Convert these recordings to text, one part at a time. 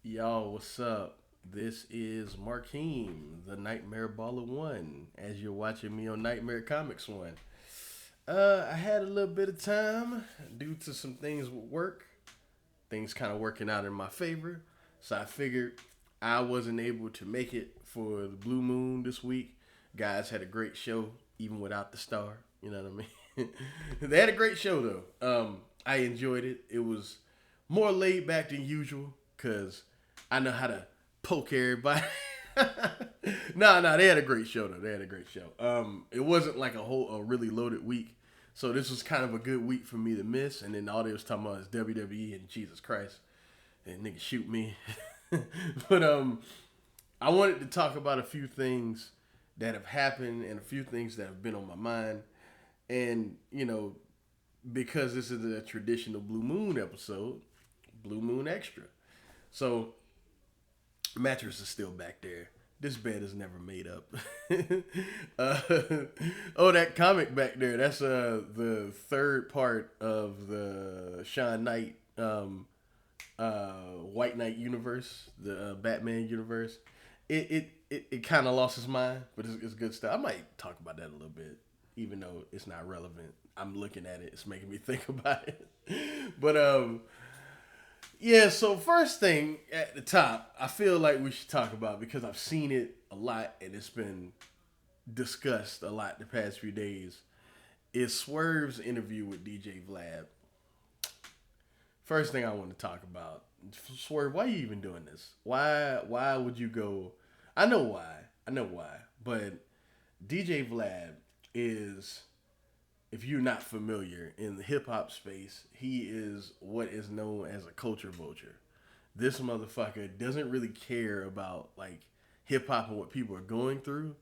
Y'all, what's up? This is Markeem, the Nightmare Baller One, as you're watching me on Nightmare Comics One. I had a little bit of time due to some things with work, things kind of working out in my favor. So I figured I wasn't able to make it for the Blue Moon this week. Guys had a great show, even without the star. You know what I mean? They had a great show though. I enjoyed it. It was more laid back than usual because I know how to poke everybody. No, they had a great show though. They had a great show. It wasn't like a really loaded week, so this was kind of a good week for me to miss. And then all they was talking about is WWE and Jesus Christ, and nigga shoot me. but I wanted to talk about a few things that have happened and a few things that have been on my mind, and because this is a traditional Blue Moon episode, Blue Moon Extra. So mattress is still back there. This bed is never made up. uh, oh, that comic back there. That's the third part of the Sean Knight White Knight universe, the Batman universe. It kind of lost its mind, but it's good stuff. I might talk about that a little bit, even though it's not relevant. I'm looking at it. It's making me think about it. But yeah, so first thing at the top, I feel like we should talk about because I've seen it a lot and it's been discussed a lot the past few days. Is Swerve's interview with DJ Vlad. First thing I want to talk about, Swerve, why are you even doing this? Why would you go? I know why. But DJ Vlad is, if you're not familiar in the hip hop space, he is what is known as a culture vulture. This motherfucker doesn't really care about like hip hop and what people are going through.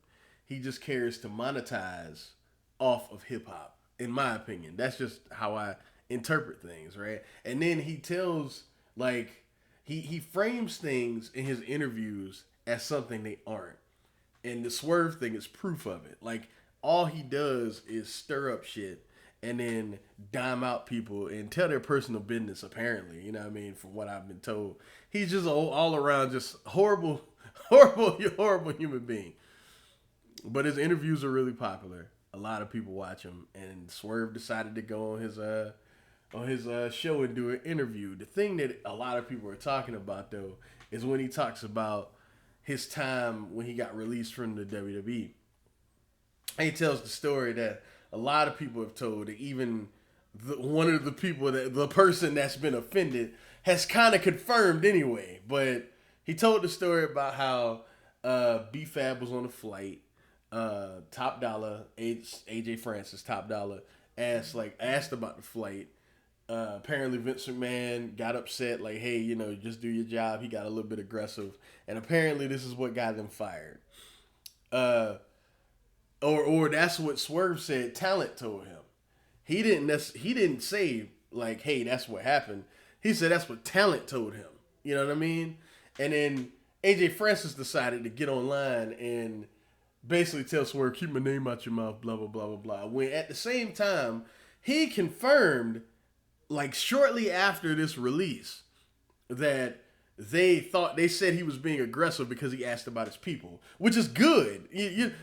He just cares to monetize off of hip hop. In my opinion, that's just how I interpret things, right? And then he tells like he frames things in his interviews as something they aren't. And the Swerve thing is proof of it. Like all he does is stir up shit and then dime out people and tell their personal business. Apparently, you know what I mean. From what I've been told, he's just all around just horrible, horrible human being. But his interviews are really popular. A lot of people watch him, and Swerve decided to go on his show and do an interview. The thing that a lot of people are talking about though is when he talks about his time when he got released from the WWE. And he tells the story that a lot of people have told that even one of the people that the person that's been offended has kind of confirmed anyway. But he told the story about how B-Fab was on a flight. Top Dollar, AJ Francis, Top Dollar asked about the flight. Apparently Vince McMahon got upset, like, hey, just do your job. He got a little bit aggressive, and apparently this is what got them fired. Uh, or that's what Swerve said. Talent told him. He didn't say like, hey, that's what happened. He said that's what talent told him. You know what I mean? And then AJ Francis decided to get online and basically tell Swerve, keep my name out your mouth, blah blah blah blah blah. When at the same time he confirmed, like shortly after this release, that they said he was being aggressive because he asked about his people, which is good.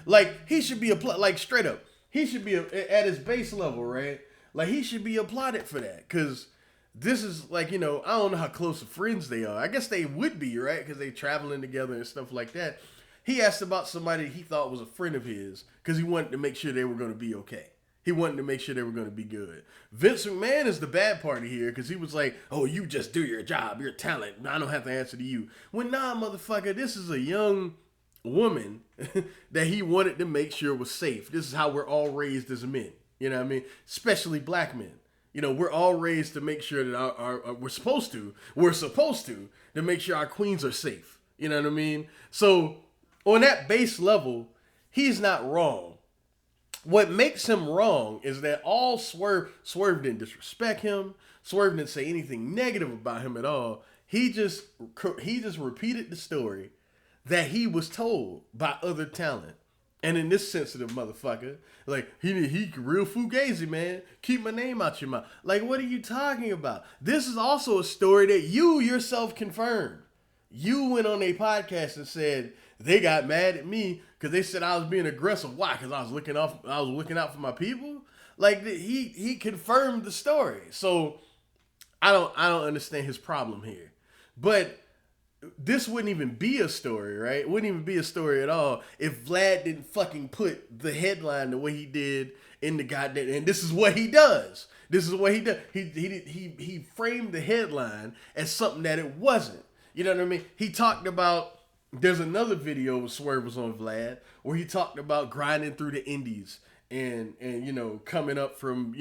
Like he should be like straight up. He should be at his base level, right? Like he should be applauded for that because this is like I don't know how close of friends they are. I guess they would be, right? Because they traveling together and stuff like that. He asked about somebody he thought was a friend of his because he wanted to make sure they were going to be okay. He wanted to make sure they were going to be good. Vince McMahon is the bad party here because he was like, oh, you just do your job. You're talent. I don't have to answer to you. When nah, motherfucker, this is a young woman that he wanted to make sure was safe. This is how we're all raised as men. You know what I mean? Especially black men. We're all raised to make sure that we're supposed to make sure our queens are safe. You know what I mean? So on that base level, he's not wrong. What makes him wrong is that all Swerve didn't disrespect him. Swerve didn't say anything negative about him at all. He just repeated the story that he was told by other talent. And in this sensitive motherfucker, like he real fugazi, man. Keep my name out your mouth. Like, what are you talking about? This is also a story that you yourself confirmed. You went on a podcast and said they got mad at me because they said I was being aggressive. Why? Because I was looking out for my people. Like he confirmed the story. So I don't understand his problem here. But this wouldn't even be a story, right? It wouldn't even be a story at all if Vlad didn't fucking put the headline the way he did in the goddamn. And this is what he does. This is what he does. He framed the headline as something that it wasn't. You know what I mean? He talked about. There's another video with Swerve was on Vlad where he talked about grinding through the indies and coming up from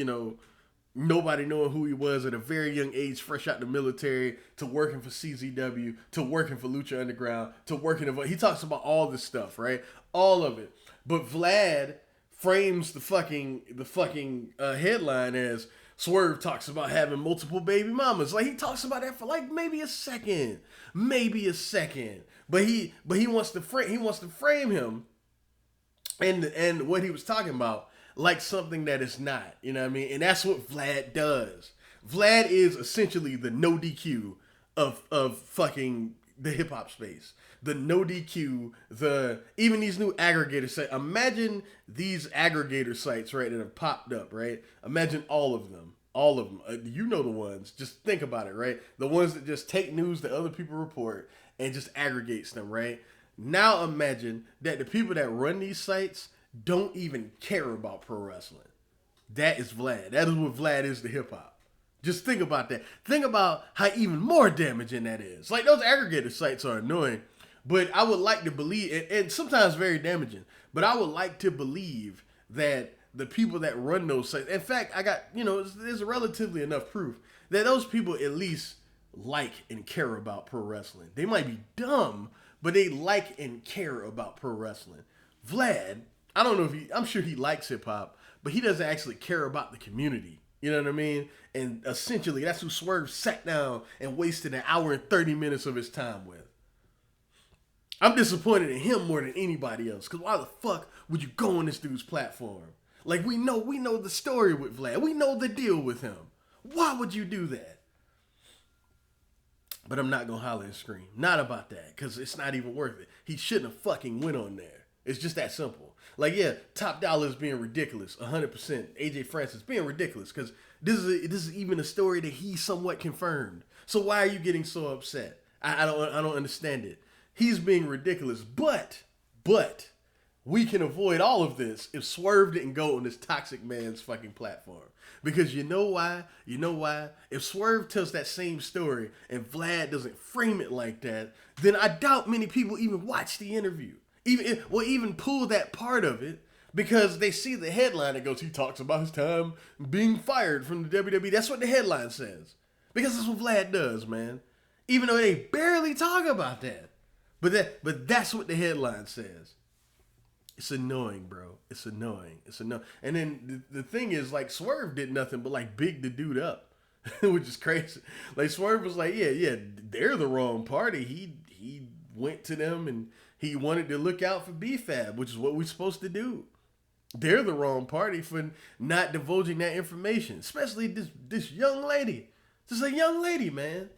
nobody knowing who he was at a very young age, fresh out the military, to working for CZW, to working for Lucha Underground, to working. He talks about all this stuff, right? All of it. But Vlad frames the fucking headline as Swerve talks about having multiple baby mamas. Like he talks about that for like maybe a second. But he wants to frame him and what he was talking about like something that is not. You know what I mean? And that's what Vlad does. Vlad is essentially the no DQ of fucking the hip hop space. The no DQ, even these new aggregator sites. Imagine these aggregator sites, right, that have popped up, right? Imagine all of them. You know the ones. Just think about it, right? The ones that just take news that other people report and just aggregates them, right? Now imagine that the people that run these sites don't even care about pro wrestling. That is Vlad. That is what Vlad is to hip hop. Just think about that. Think about how even more damaging that is. Like those aggregator sites are annoying, but I would like to believe, and sometimes very damaging, but I would like to believe that the people that run those sites, in fact, I got, there's relatively enough proof that those people at least like and care about pro wrestling. They might be dumb, but they like and care about pro wrestling. Vlad, I don't know I'm sure he likes hip hop, but he doesn't actually care about the community. You know what I mean? And essentially, that's who Swerve sat down and wasted an hour and 30 minutes of his time with. I'm disappointed in him more than anybody else. Because why the fuck would you go on this dude's platform? Like, we know the story with Vlad. We know the deal with him. Why would you do that? But I'm not going to holler and scream. Not about that. Because it's not even worth it. He shouldn't have fucking went on there. It's just that simple. Like, yeah, Top Dollar is being ridiculous. 100%. AJ Francis being ridiculous. Because this is even a story that he somewhat confirmed. So why are you getting so upset? I don't understand it. He's being ridiculous. But we can avoid all of this if Swerve didn't go on this toxic man's fucking platform. Because you know why? If Swerve tells that same story and Vlad doesn't frame it like that, then I doubt many people even watch the interview. Even pull that part of it because they see the headline that goes, he talks about his time being fired from the WWE. That's what the headline says. Because that's what Vlad does, man. Even though they barely talk about that. But that's what the headline says. It's annoying, bro. It's annoying. And then the thing is, like, Swerve did nothing but, like, big the dude up, which is crazy. Like, Swerve was like, yeah, they're the wrong party. He went to them and he wanted to look out for BFAB, which is what we're supposed to do. They're the wrong party for not divulging that information, especially this young lady. Just a young lady, man.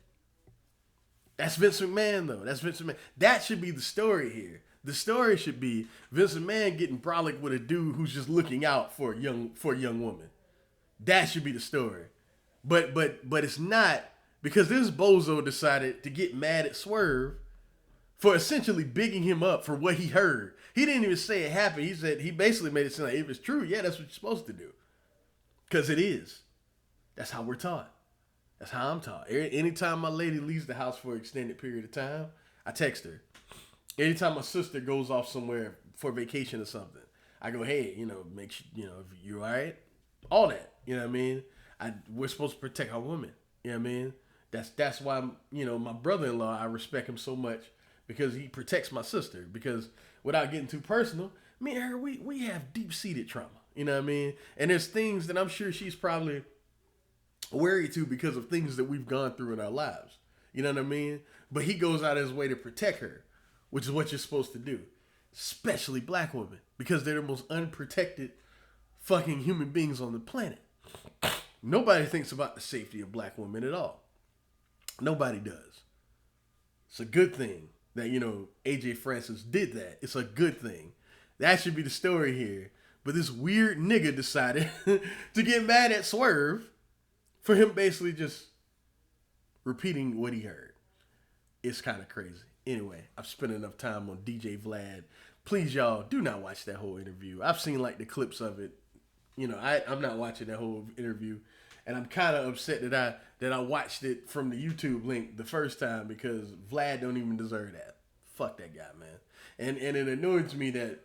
That's Vince McMahon, though. That's Vince McMahon. That should be the story here. The story should be Vince McMahon getting brolic with a dude who's just looking out for a young woman. That should be the story. But it's not, because this bozo decided to get mad at Swerve for essentially bigging him up for what he heard. He didn't even say it happened. He basically made it sound like if it's true, yeah, that's what you're supposed to do. Because it is. That's how we're taught. That's how I'm taught. Anytime my lady leaves the house for an extended period of time, I text her. Anytime my sister goes off somewhere for vacation or something, I go, hey, make sure, if you all right? All that, you know what I mean? We're supposed to protect our women, you know what I mean? That's why, my brother-in-law, I respect him so much because he protects my sister. Because without getting too personal, me and her, we have deep-seated trauma, you know what I mean? And there's things that I'm sure she's probably wary to because of things that we've gone through in our lives, you know what I mean? But he goes out of his way to protect her, which is what you're supposed to do. Especially black women. Because they're the most unprotected fucking human beings on the planet. Nobody thinks about the safety of black women at all. Nobody does. It's a good thing that, AJ Francis did that. It's a good thing. That should be the story here. But this weird nigga decided to get mad at Swerve for him basically just repeating what he heard. It's kind of crazy. Anyway, I've spent enough time on DJ Vlad. Please, y'all, do not watch that whole interview. I've seen like the clips of it. I'm not watching that whole interview, and I'm kind of upset that I watched it from the YouTube link the first time because Vlad don't even deserve that. Fuck that guy, man. And it annoys me that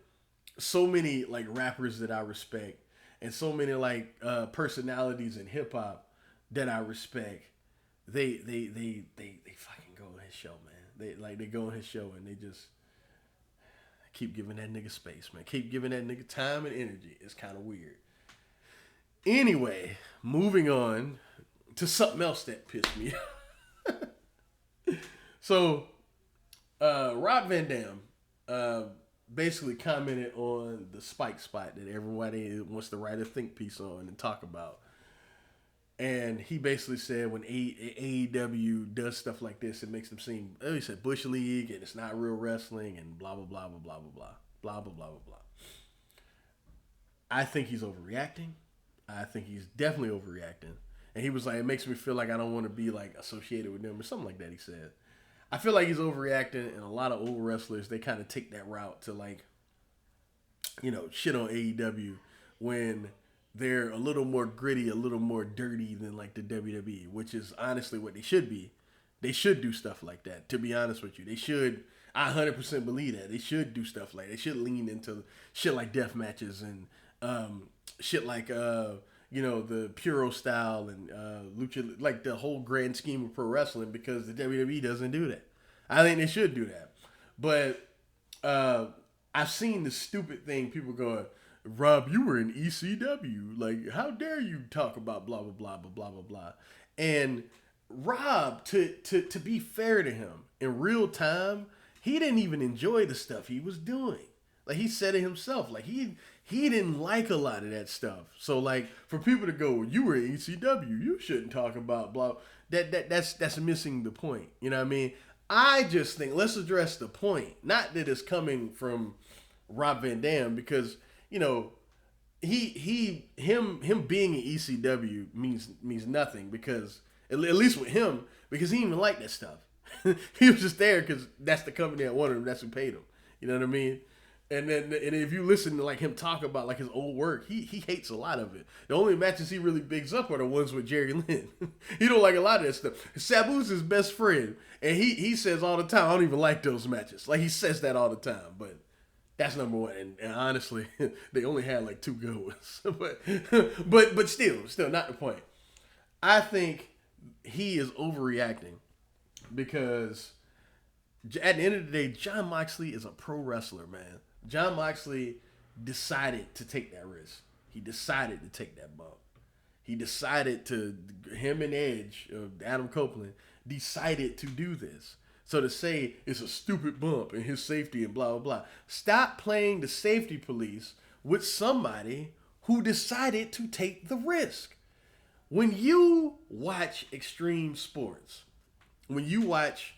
so many like rappers that I respect and so many like personalities in hip hop that I respect, they fucking go on his show, man. They go on his show and they just keep giving that nigga space, man. Keep giving that nigga time and energy. It's kind of weird. Anyway, moving on to something else that pissed me off. So, Rob Van Dam basically commented on the Spike spot that everybody wants to write a think piece on and talk about. And he basically said when AEW does stuff like this, it makes them seem, he said Bush League and it's not real wrestling and blah, blah, blah, blah, blah, blah, blah, blah, blah, blah, blah. I think he's overreacting. I think he's definitely overreacting. And he was like, it makes me feel like I don't want to be like associated with them or something like that, he said. I feel like he's overreacting, and a lot of old wrestlers, they kind of take that route to like, shit on AEW when they're a little more gritty, a little more dirty than like the WWE, which is honestly what they should be. They should do stuff like that, to be honest with you. They should, I 100% believe that. They should do stuff like that. They should lean into shit like death matches and shit like, the Puro style and lucha, like the whole grand scheme of pro wrestling, because the WWE doesn't do that. I think they should do that. But I've seen the stupid thing, people going, Rob, you were in ECW. Like, how dare you talk about blah, blah, blah, blah, blah, blah, blah. And Rob, to be fair to him, in real time, he didn't even enjoy the stuff he was doing. Like, he said it himself. Like, he didn't like a lot of that stuff. So, like, for people to go, you were in ECW, you shouldn't talk about blah, that's missing the point. You know what I mean? I just think, let's address the point. Not that it's coming from Rob Van Dam, because, him being in ECW means nothing, because, at least with him, because he didn't even like that stuff. He was just there because that's the company that wanted him, that's who paid him. You know what I mean? And if you listen to like him talk about like his old work, he hates a lot of it. The only matches he really bigs up are the ones with Jerry Lynn. He don't like a lot of that stuff. Sabu's his best friend, and he says all the time, I don't even like those matches. Like, he says that all the time, but that's number one. And honestly, they only had like 2 good ones. but still not the point. I think he is overreacting because at the end of the day, Jon Moxley is a pro wrestler, man. Jon Moxley decided to take that risk. He decided to take that bump. He decided to, him and Edge, Adam Copeland, decided to do this. So to say it's a stupid bump and his safety and blah, blah, blah. Stop playing the safety police with somebody who decided to take the risk. When you watch extreme sports, when you watch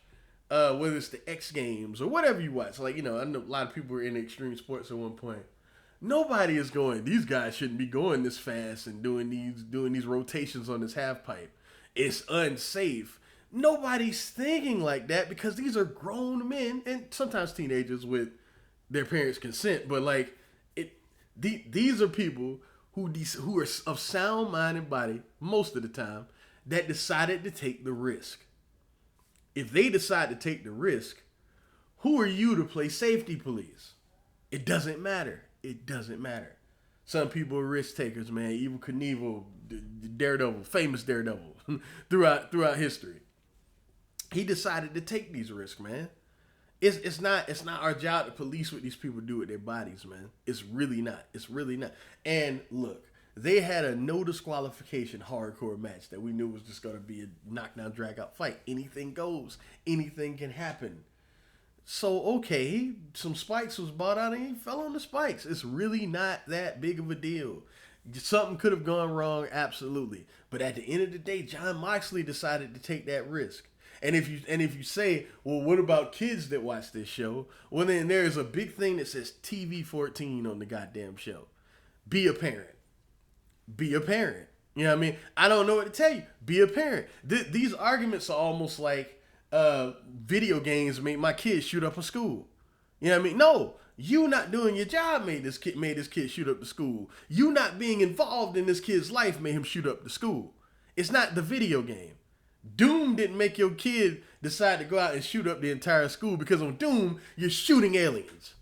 whether it's the X Games or whatever you watch. Like, I know a lot of people were in extreme sports at one point. Nobody is going, these guys shouldn't be going this fast and doing these rotations on this half pipe. It's unsafe. Nobody's thinking like that because these are grown men and sometimes teenagers with their parents' consent. But like, these are people who are of sound mind and body most of the time that decided to take the risk. If they decide to take the risk, who are you to play safety police? It doesn't matter. It doesn't matter. Some people are risk takers, man. Evel Knievel, Daredevil, famous Daredevil, throughout history. He decided to take these risks, man. It's not our job to police what these people do with their bodies, man. It's really not. It's really not. And look, they had a no disqualification hardcore match that we knew was just going to be a knockdown, drag out fight. Anything goes. Anything can happen. So, okay, some spikes was bought out and he fell on the spikes. It's really not that big of a deal. Something could have gone wrong, absolutely. But at the end of the day, Jon Moxley decided to take that risk. And if you say, well, what about kids that watch this show? Well, then there's a big thing that says TV 14 on the goddamn show. Be a parent. Be a parent. You know what I mean? I don't know what to tell you. Be a parent. These arguments are almost like video games make my kid shoot up a school. You know what I mean? No, you not doing your job made this kid shoot up the school. You not being involved in this kid's life made him shoot up the school. It's not the video game. Doom didn't make your kid decide to go out and shoot up the entire school, because on Doom, you're shooting aliens.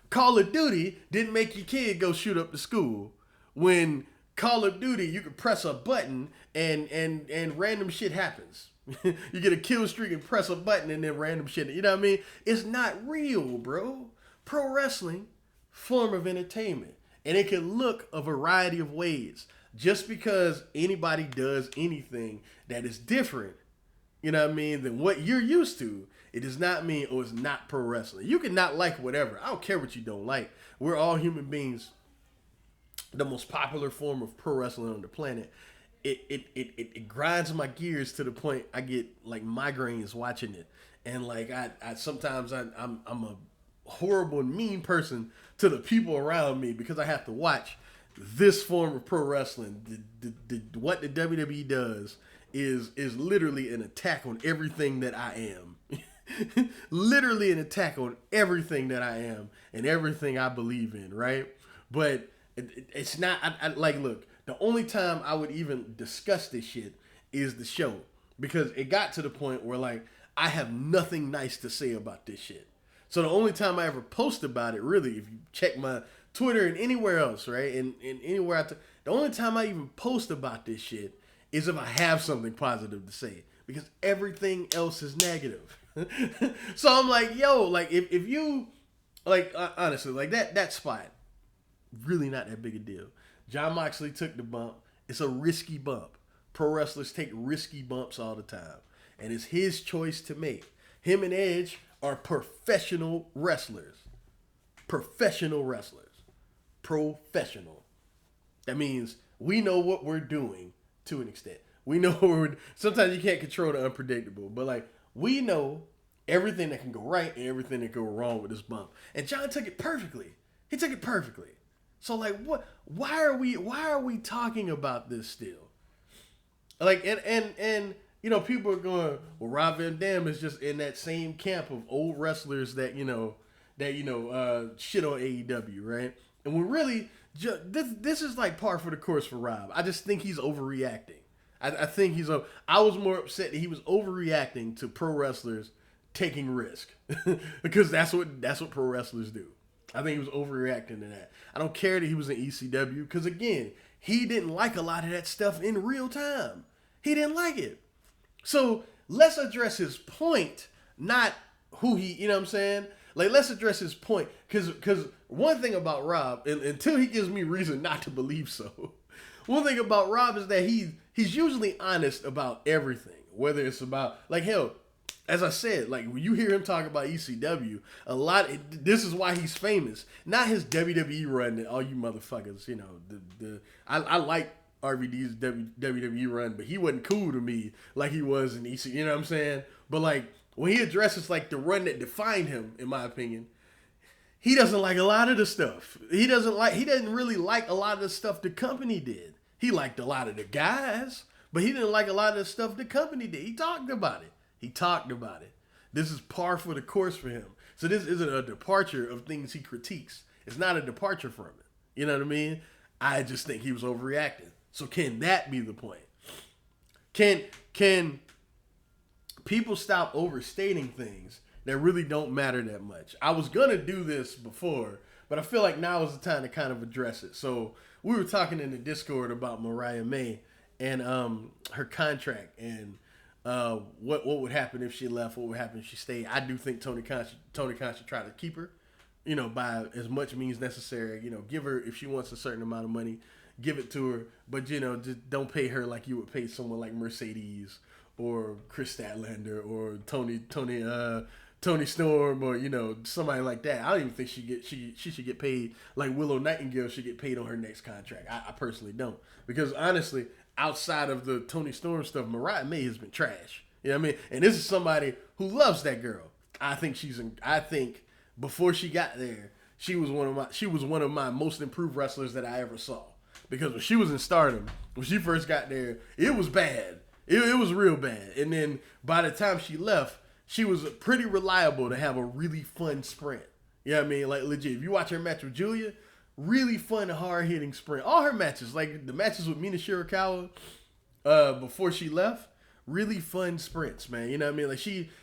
Call of Duty didn't make your kid go shoot up the school. When Call of Duty, you can press a button and random shit happens. You get a kill streak and press a button and then random shit. You know what I mean? It's not real, bro. Pro wrestling, form of entertainment. And it can look a variety of ways. Just because anybody does anything that is different, you know what I mean, than what you're used to, it does not mean, oh, it's not pro wrestling. You can not like whatever. I don't care what you don't like. We're all human beings. The most popular form of pro wrestling on the planet. It grinds my gears to the point I get like migraines watching it. And like I sometimes I'm a horrible and mean person to the people around me because I have to watch this form of pro wrestling. What the WWE does is literally an attack on everything that I am. Literally an attack on everything that I am and everything I believe in, right? But it's not, like, look, the only time I would even discuss this shit is the show. Because it got to the point where, like, I have nothing nice to say about this shit. So the only time I ever post about it, really, if you check my Twitter and anywhere else, right? And anywhere the only time I even post about this shit is if I have something positive to say. Because everything else is negative. So I'm like, yo, like, if you, like, honestly, like, that spot, really not that big a deal. Jon Moxley took the bump. It's a risky bump. Pro wrestlers take risky bumps all the time. And it's his choice to make. Him and Edge are professional wrestlers. Professional wrestlers. Professional. That means we know what we're doing to an extent. We know sometimes you can't control the unpredictable, but like we know everything that can go right and everything that can go wrong with this bump. And John took it perfectly. He took it perfectly. So like what why are we talking about this still? Like and you know, people are going, well, Rob Van Dam is just in that same camp of old wrestlers that shit on AEW, right? And when really, this is like par for the course for Rob. I just think he's overreacting. I think I was more upset that he was overreacting to pro wrestlers taking risk. Because that's what pro wrestlers do. I think he was overreacting to that. I don't care that he was in ECW, because again, he didn't like a lot of that stuff in real time. He didn't like it. So let's address his point, not who he, you know what I'm saying? Like, let's address his point. Because one thing about Rob, and until he gives me reason not to believe so, one thing about Rob is that he's usually honest about everything. Whether it's about, like, hell, as I said, like, when you hear him talk about ECW, this is why he's famous. Not his WWE run that all you motherfuckers, you know, I like RVD's WWE run, but he wasn't cool to me like he was in ECW, you know what I'm saying? But like, when he addresses like the run that defined him, in my opinion, he doesn't like a lot of the stuff. He didn't really like a lot of the stuff the company did. He liked a lot of the guys, but he didn't like a lot of the stuff the company did. He talked about it. This is par for the course for him. So this isn't a departure of things he critiques. It's not a departure from it. You know what I mean? I just think he was overreacting. So can that be the point? Can people stop overstating things that really don't matter that much? I was going to do this before, but I feel like now is the time to kind of address it. So we were talking in the Discord about Mariah May and her contract and what would happen if she left, what would happen if she stayed. I do think Tony Khan should try to keep her, you know, by as much means necessary. You know, give her, if she wants a certain amount of money, give it to her, but you know, just don't pay her like you would pay someone like Mercedes or Chris Statlander or Tony Storm, or you know, somebody like that. I don't even think she should get paid like Willow Nightingale should get paid on her next contract. I personally don't, because honestly, outside of the Tony Storm stuff, Mariah May has been trash. You know what I mean? And this is somebody who loves that girl. I think before she got there, she was one of my most improved wrestlers that I ever saw. Because when she was in Stardom, when she first got there, it was bad. It was real bad. And then by the time she left, she was pretty reliable to have a really fun sprint. You know what I mean? Like legit. If you watch her match with Julia, really fun, hard hitting sprint. All her matches, like the matches with Mina Shirakawa, before she left, really fun sprints, man. You know what I mean? Like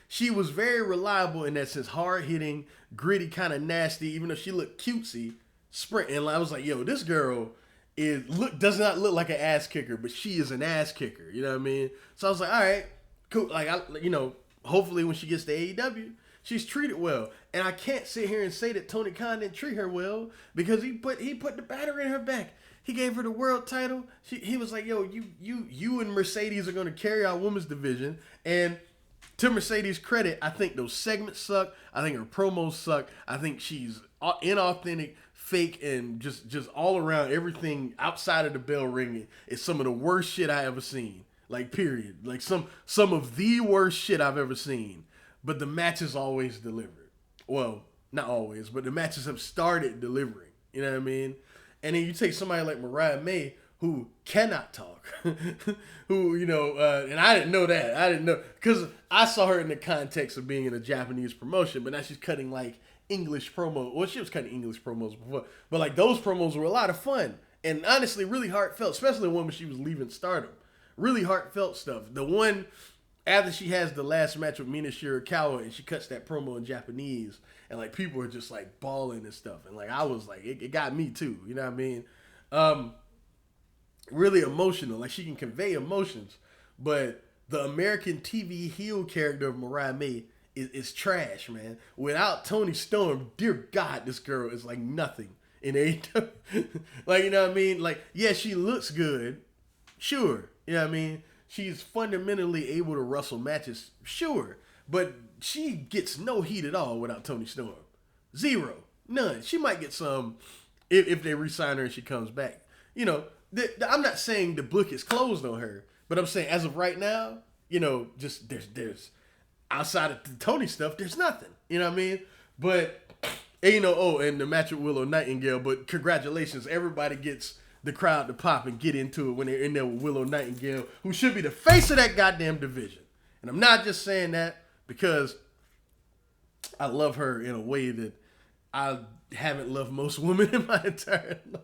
she was very reliable in that sense, hard hitting, gritty, kind of nasty. Even though she looked cutesy, sprint. And I was like, yo, this girl does not look like an ass kicker, but she is an ass kicker. You know what I mean? So I was like, all right, cool. Like hopefully when she gets to AEW, she's treated well. And I can't sit here and say that Tony Khan didn't treat her well because he put the battery in her back. He gave her the world title. He was like, yo, you and Mercedes are going to carry our women's division. And to Mercedes' credit, I think those segments suck. I think her promos suck. I think she's inauthentic, fake, and just all around everything outside of the bell ringing is some of the worst shit I ever seen. Like, period. Like, some of the worst shit I've ever seen. But the matches always delivered. Well, not always, but the matches have started delivering. You know what I mean? And then you take somebody like Mariah May, who cannot talk, who, and I didn't know that. I didn't know, because I saw her in the context of being in a Japanese promotion, but now she's cutting, like, English promo. Well, she was cutting English promos before, but, like, those promos were a lot of fun. And honestly, really heartfelt, especially when she was leaving Stardom. Really heartfelt stuff. The one, after she has the last match with Mina Shirakawa, and she cuts that promo in Japanese, and like people are just like bawling and stuff, and like I was like, it got me too. You know what I mean? Really emotional. Like she can convey emotions, but the American TV heel character of Mariah May is trash, man. Without Toni Storm, dear God, this girl is like nothing in AEW. Like, you know what I mean? Like, yeah, she looks good, sure. You know what I mean? She's fundamentally able to wrestle matches, sure. But she gets no heat at all without Toni Storm. Zero. None. She might get some if they re-sign her and she comes back. I'm not saying the book is closed on her, but I'm saying as of right now, just there's outside of the Tony stuff, there's nothing. You know what I mean? But, and the match with Willow Nightingale, but congratulations, everybody gets the crowd to pop and get into it when they're in there with Willow Nightingale, who should be the face of that goddamn division. And I'm not just saying that because I love her in a way that I haven't loved most women in my entire life.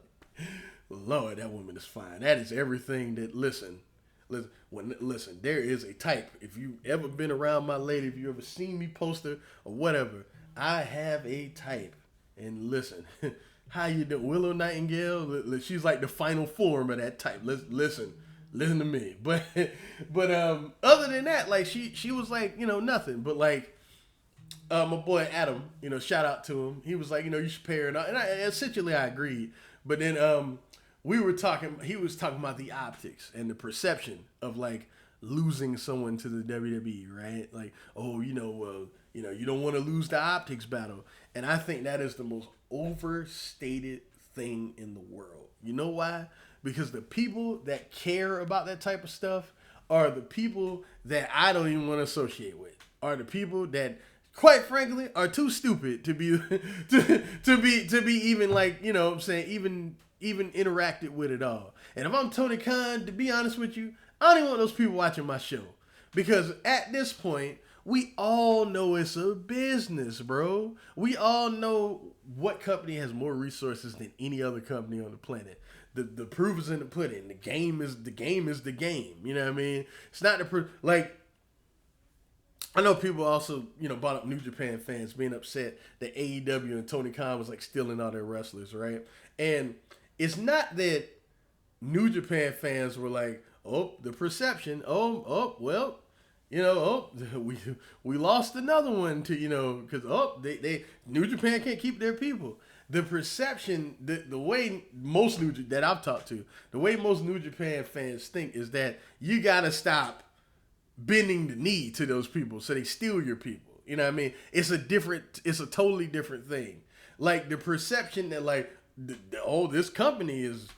Lord, that woman is fine. That is everything that, listen, there is a type. If you ever been around my lady, if you ever seen me post her or whatever, I have a type. And listen, how you doing? Willow Nightingale, she's like the final form of that type. Listen to me. But other than that, like she was like, nothing. But like my boy Adam, shout out to him. He was like, you should pay her. And essentially I agreed. But then he was talking about the optics and the perception of like losing someone to the WWE, right? Like, you don't want to lose the optics battle. And I think that is the most overstated thing in the world. You know why? Because the people that care about that type of stuff are the people that I don't even want to associate with. Are the people that, quite frankly, are too stupid to be to be even like, what I'm saying, even interacted with at all. And if I'm Tony Khan, to be honest with you, I don't even want those people watching my show. Because at this point, we all know it's a business, bro. We all know what company has more resources than any other company on the planet. The proof is in the pudding. The game is the game. You know what I mean? It's not the proof. Like, I know people also, brought up New Japan fans being upset that AEW and Tony Khan was like stealing all their wrestlers, right? And it's not that New Japan fans were like, the perception, well, we lost another one to, because they New Japan can't keep their people. The perception, the way most that I've talked to, the way most New Japan fans think is that you gotta stop bending the knee to those people so they steal your people. You know what I mean? It's a totally different thing. Like the perception that like, this company is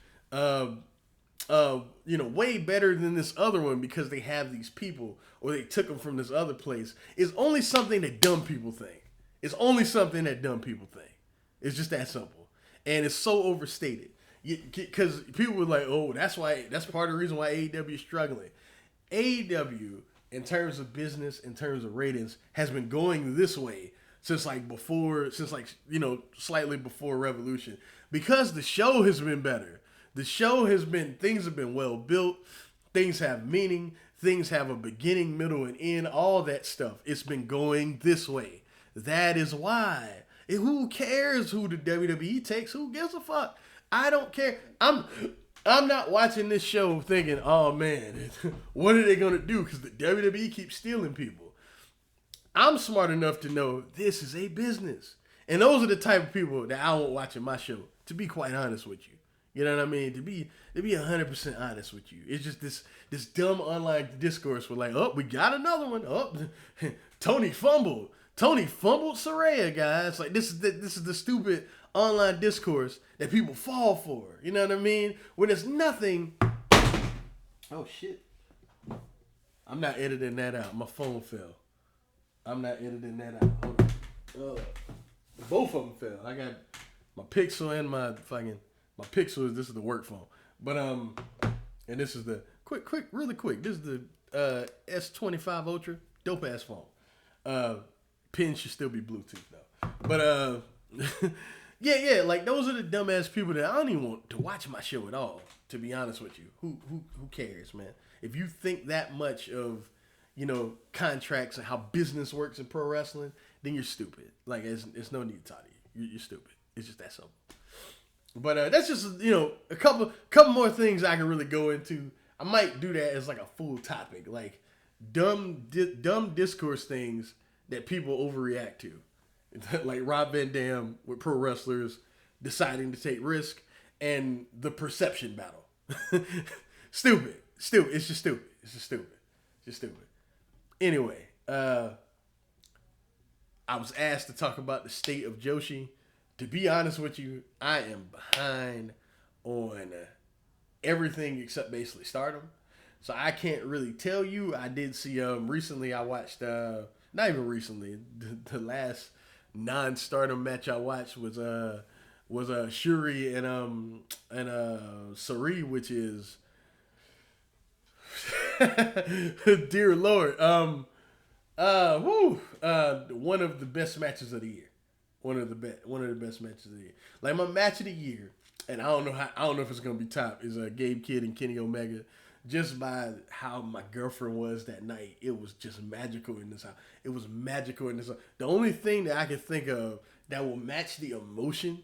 way better than this other one because they have these people or they took them from this other place is only something that dumb people think. It's only something that dumb people think. It's just that simple, and it's so overstated. Because people were like, "Oh, that's part of the reason why AEW is struggling." AEW, in terms of business, in terms of ratings, has been going this way since slightly before Revolution, because the show has been better. Things have been well built. Things have meaning. Things have a beginning, middle, and end. All that stuff. It's been going this way. That is why. Who cares who the WWE takes? Who gives a fuck? I don't care. I'm not watching this show thinking, oh man, what are they gonna do? Because the WWE keeps stealing people. I'm smart enough to know this is a business, and those are the type of people that I won't watch in my show. To be quite honest with you, you know what I mean. To be 100% honest with you, it's just this dumb online discourse with like, oh, we got another one. Oh, Tony fumbled Saraya, guys. Like this is the stupid online discourse that people fall for. You know what I mean? When it's nothing. Oh shit! I'm not editing that out. My phone fell. I'm not editing that out. Hold on. Both of them fell. I got my Pixel and my Pixel. This is the work phone, but and this is the really quick. This is the S25 Ultra, dope ass phone. Pin should still be Bluetooth though, but yeah, like those are the dumbass people that I don't even want to watch my show at all. To be honest with you, who cares, man? If you think that much of contracts and how business works in pro wrestling, then you're stupid. Like, it's no need to talk to you. You're stupid. It's just that simple. But that's just a couple more things I can really go into. I might do that as like a full topic, like dumb discourse things that people overreact to, like Rob Van Dam with pro wrestlers deciding to take risk and the perception battle. Stupid. It's just stupid. Anyway, I was asked to talk about the state of Joshi. To be honest with you, I am behind on everything except basically Stardom. So I can't really tell you. I did see recently I watched not even recently, the last non-Stardom match I watched was Shuri and Sari, which is dear Lord. One of the best matches of the year. One of the best matches of the year. Like my match of the year, and I don't know if it's gonna be top, is Gabe Kidd and Kenny Omega. Just by how my girlfriend was that night, it was just magical in this house. It was magical in this house. The only thing that I can think of that will match the emotion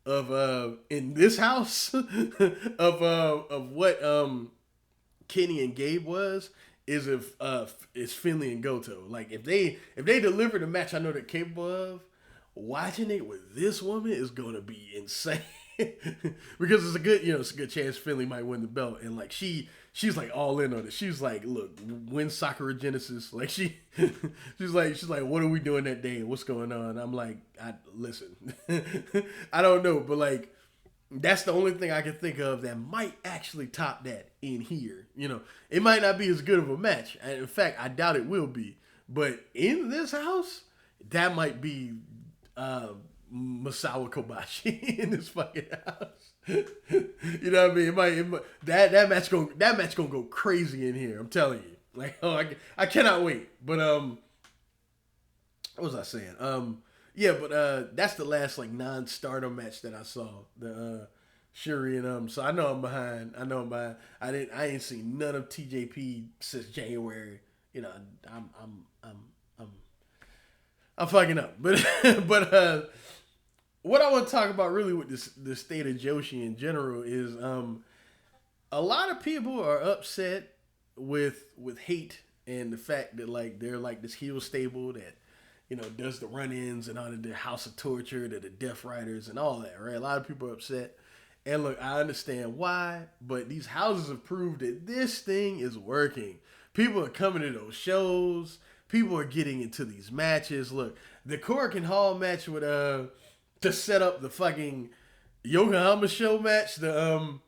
of in this house of what Kenny and Gabe was is if it's Finley and Goto. Like if they deliver the match I know they're capable of, watching it with this woman is gonna be insane. Because it's a good chance Finley might win the belt, and like she's like all in on it. She's like, look, win Sakura Genesis. Like she's like, what are we doing that day? What's going on? I'm like, listen, I don't know, but like that's the only thing I can think of that might actually top that in here. It might not be as good of a match. In fact, I doubt it will be. But in this house, that might be Masawa Kobashi in this fucking house. You know what I mean? That match gonna go crazy in here. I'm telling you. Like, I cannot wait. But what was I saying? Yeah, but that's the last like non-Stardom match that I saw. The Shuri and so I know I'm behind. I ain't seen none of TJP since January. I'm fucking up. But what I want to talk about really with the state of Joshi in general is a lot of people are upset with hate and the fact that like they're like this heel stable that does the run-ins and all of the House of Torture, the Death Riders and all that, right? A lot of people are upset. And look, I understand why, but these houses have proved that this thing is working. People are coming to those shows. People are getting into these matches. Look, the Korakuen Hall match with to set up the fucking Yokohama show match, the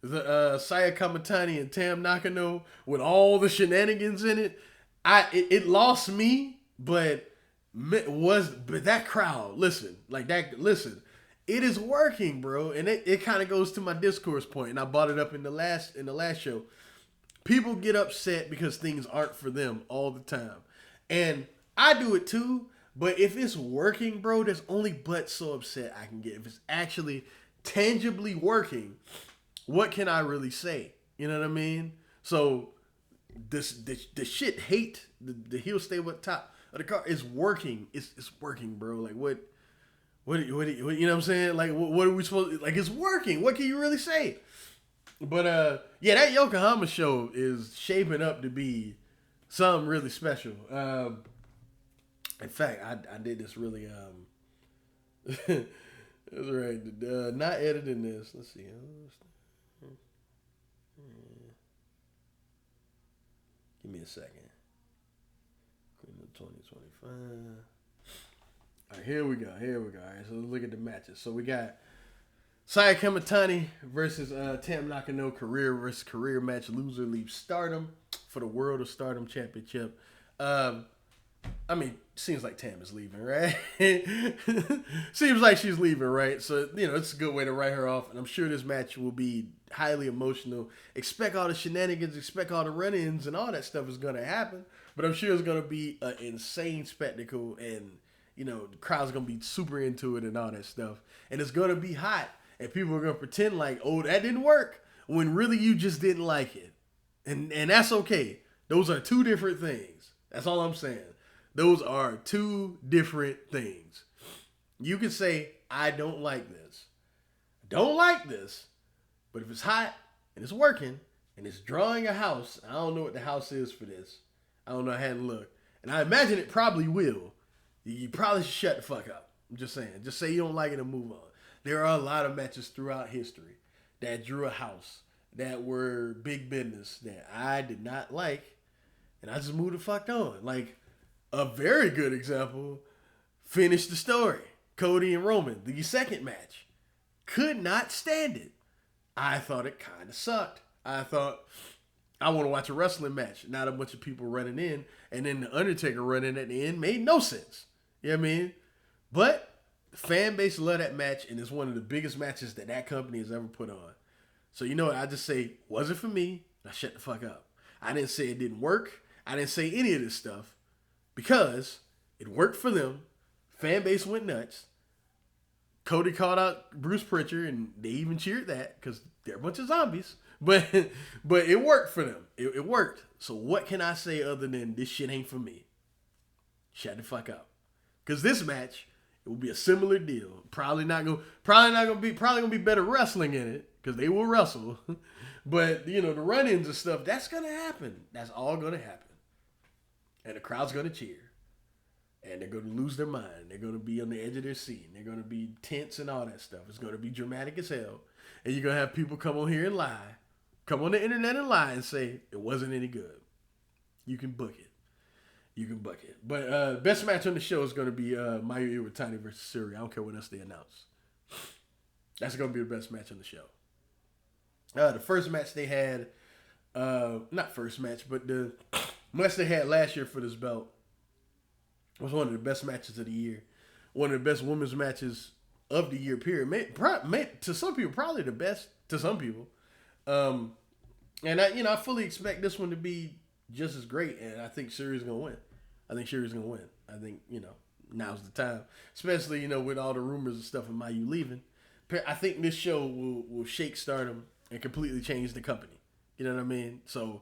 the Saya Kamatani and Tam Nakano with all the shenanigans in it. It lost me, but that crowd, listen, like that, listen, it is working, bro. And it kind of goes to my discourse point, and I brought it up in the last show. People get upset because things aren't for them all the time. And I do it too, but if it's working, bro, there's only but so upset I can get. If it's actually tangibly working, what can I really say? You know what I mean? So the shit hate, the heel stay with top of the car is working. It's working, bro. Like what you know what I'm saying? Like what are we supposed to, like it's working. What can you really say? But yeah, that Yokohama show is shaping up to be something really special. In fact, I did this really that's right. Not editing this. Let's see. Give me a second. Queen of 2025. All right, here we go. All right, so let's look at the matches. So we got Saya Kamatani versus Tam Nakano, career versus career match. Loser leaves Stardom for the World of Stardom Championship. I mean, seems like Tam is leaving, right? Seems like she's leaving, right? So, you know, it's a good way to write her off. And I'm sure this match will be highly emotional. Expect all the shenanigans, expect all the run-ins, and all that stuff is going to happen. But I'm sure it's going to be an insane spectacle. And, you know, the crowd's going to be super into it and all that stuff. And it's going to be hot. And people are going to pretend like, oh, that didn't work. When really you just didn't like it. And that's okay. Those are two different things. That's all I'm saying. Those are two different things. You can say, I don't like this. Don't like this. But if it's hot and it's working and it's drawing a house, I don't know what the house is for this. I don't know. I hadn't looked. And I imagine it probably will. You probably should shut the fuck up. I'm just saying. Just say you don't like it and move on. There are a lot of matches throughout history that drew a house, that were big business, that I did not like. And I just moved the fuck on. Like, a very good example, Finish the Story. Cody and Roman, the second match. Could not stand it. I thought it kind of sucked. I thought, I want to watch a wrestling match, not a bunch of people running in, and then The Undertaker running at the end made no sense. You know what I mean? But the fan base loved that match, and it's one of the biggest matches that company has ever put on. So you know what? I just say, wasn't for me. Now shut the fuck up. I didn't say it didn't work. I didn't say any of this stuff. Because it worked for them. Fan base went nuts. Cody called out Bruce Pritchard, and they even cheered that because they're a bunch of zombies. But it worked for them. It worked. So what can I say other than this shit ain't for me? Shut the fuck up. Because this match, it will be a similar deal. Probably gonna be better wrestling in it because they will wrestle. But you know the run-ins and stuff, that's gonna happen. That's all gonna happen. And the crowd's going to cheer. And they're going to lose their mind. They're going to be on the edge of their seat. They're going to be tense and all that stuff. It's going to be dramatic as hell. And you're going to have people come on here and lie. Come on the internet and lie and say, it wasn't any good. You can book it. But best match on the show is going to be Mayu Iwatani versus Suri. I don't care what else they announce. That's going to be the best match on the show. The first match they had, not first match, but the match they had last year for this belt was one of the best matches of the year. One of the best women's matches of the year, period. To some people, probably the best to some people. And I fully expect this one to be just as great. And I think Suri's going to win. I think, now's the time. Especially, with all the rumors and stuff of Mayu leaving. I think this show will shake Stardom and completely change the company. You know what I mean? So,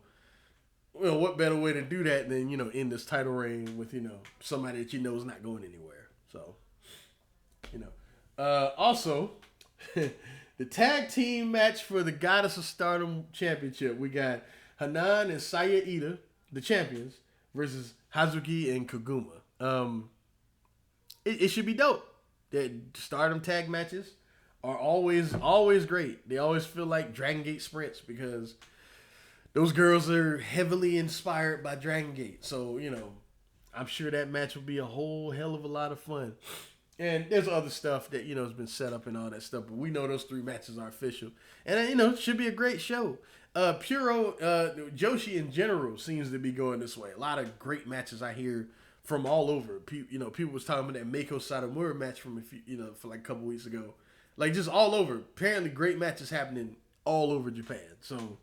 what better way to do that than, end this title reign with, somebody that is not going anywhere. So, also, the tag team match for the Goddess of Stardom Championship. We got Hanan and Saya Ida, the champions, versus Hazuki and Koguma. It should be dope. The Stardom tag matches are always great. They always feel like Dragon Gate sprints because those girls are heavily inspired by Dragon Gate. So, I'm sure that match will be a whole hell of a lot of fun. And there's other stuff that has been set up and all that stuff, but we know those 3 matches are official, and it should be a great show. Puro Joshi in general seems to be going this way. A lot of great matches I hear from all over. People was talking about that Mako Satomura match from for like a couple weeks ago, like just all over. Apparently, great matches happening all over Japan. So,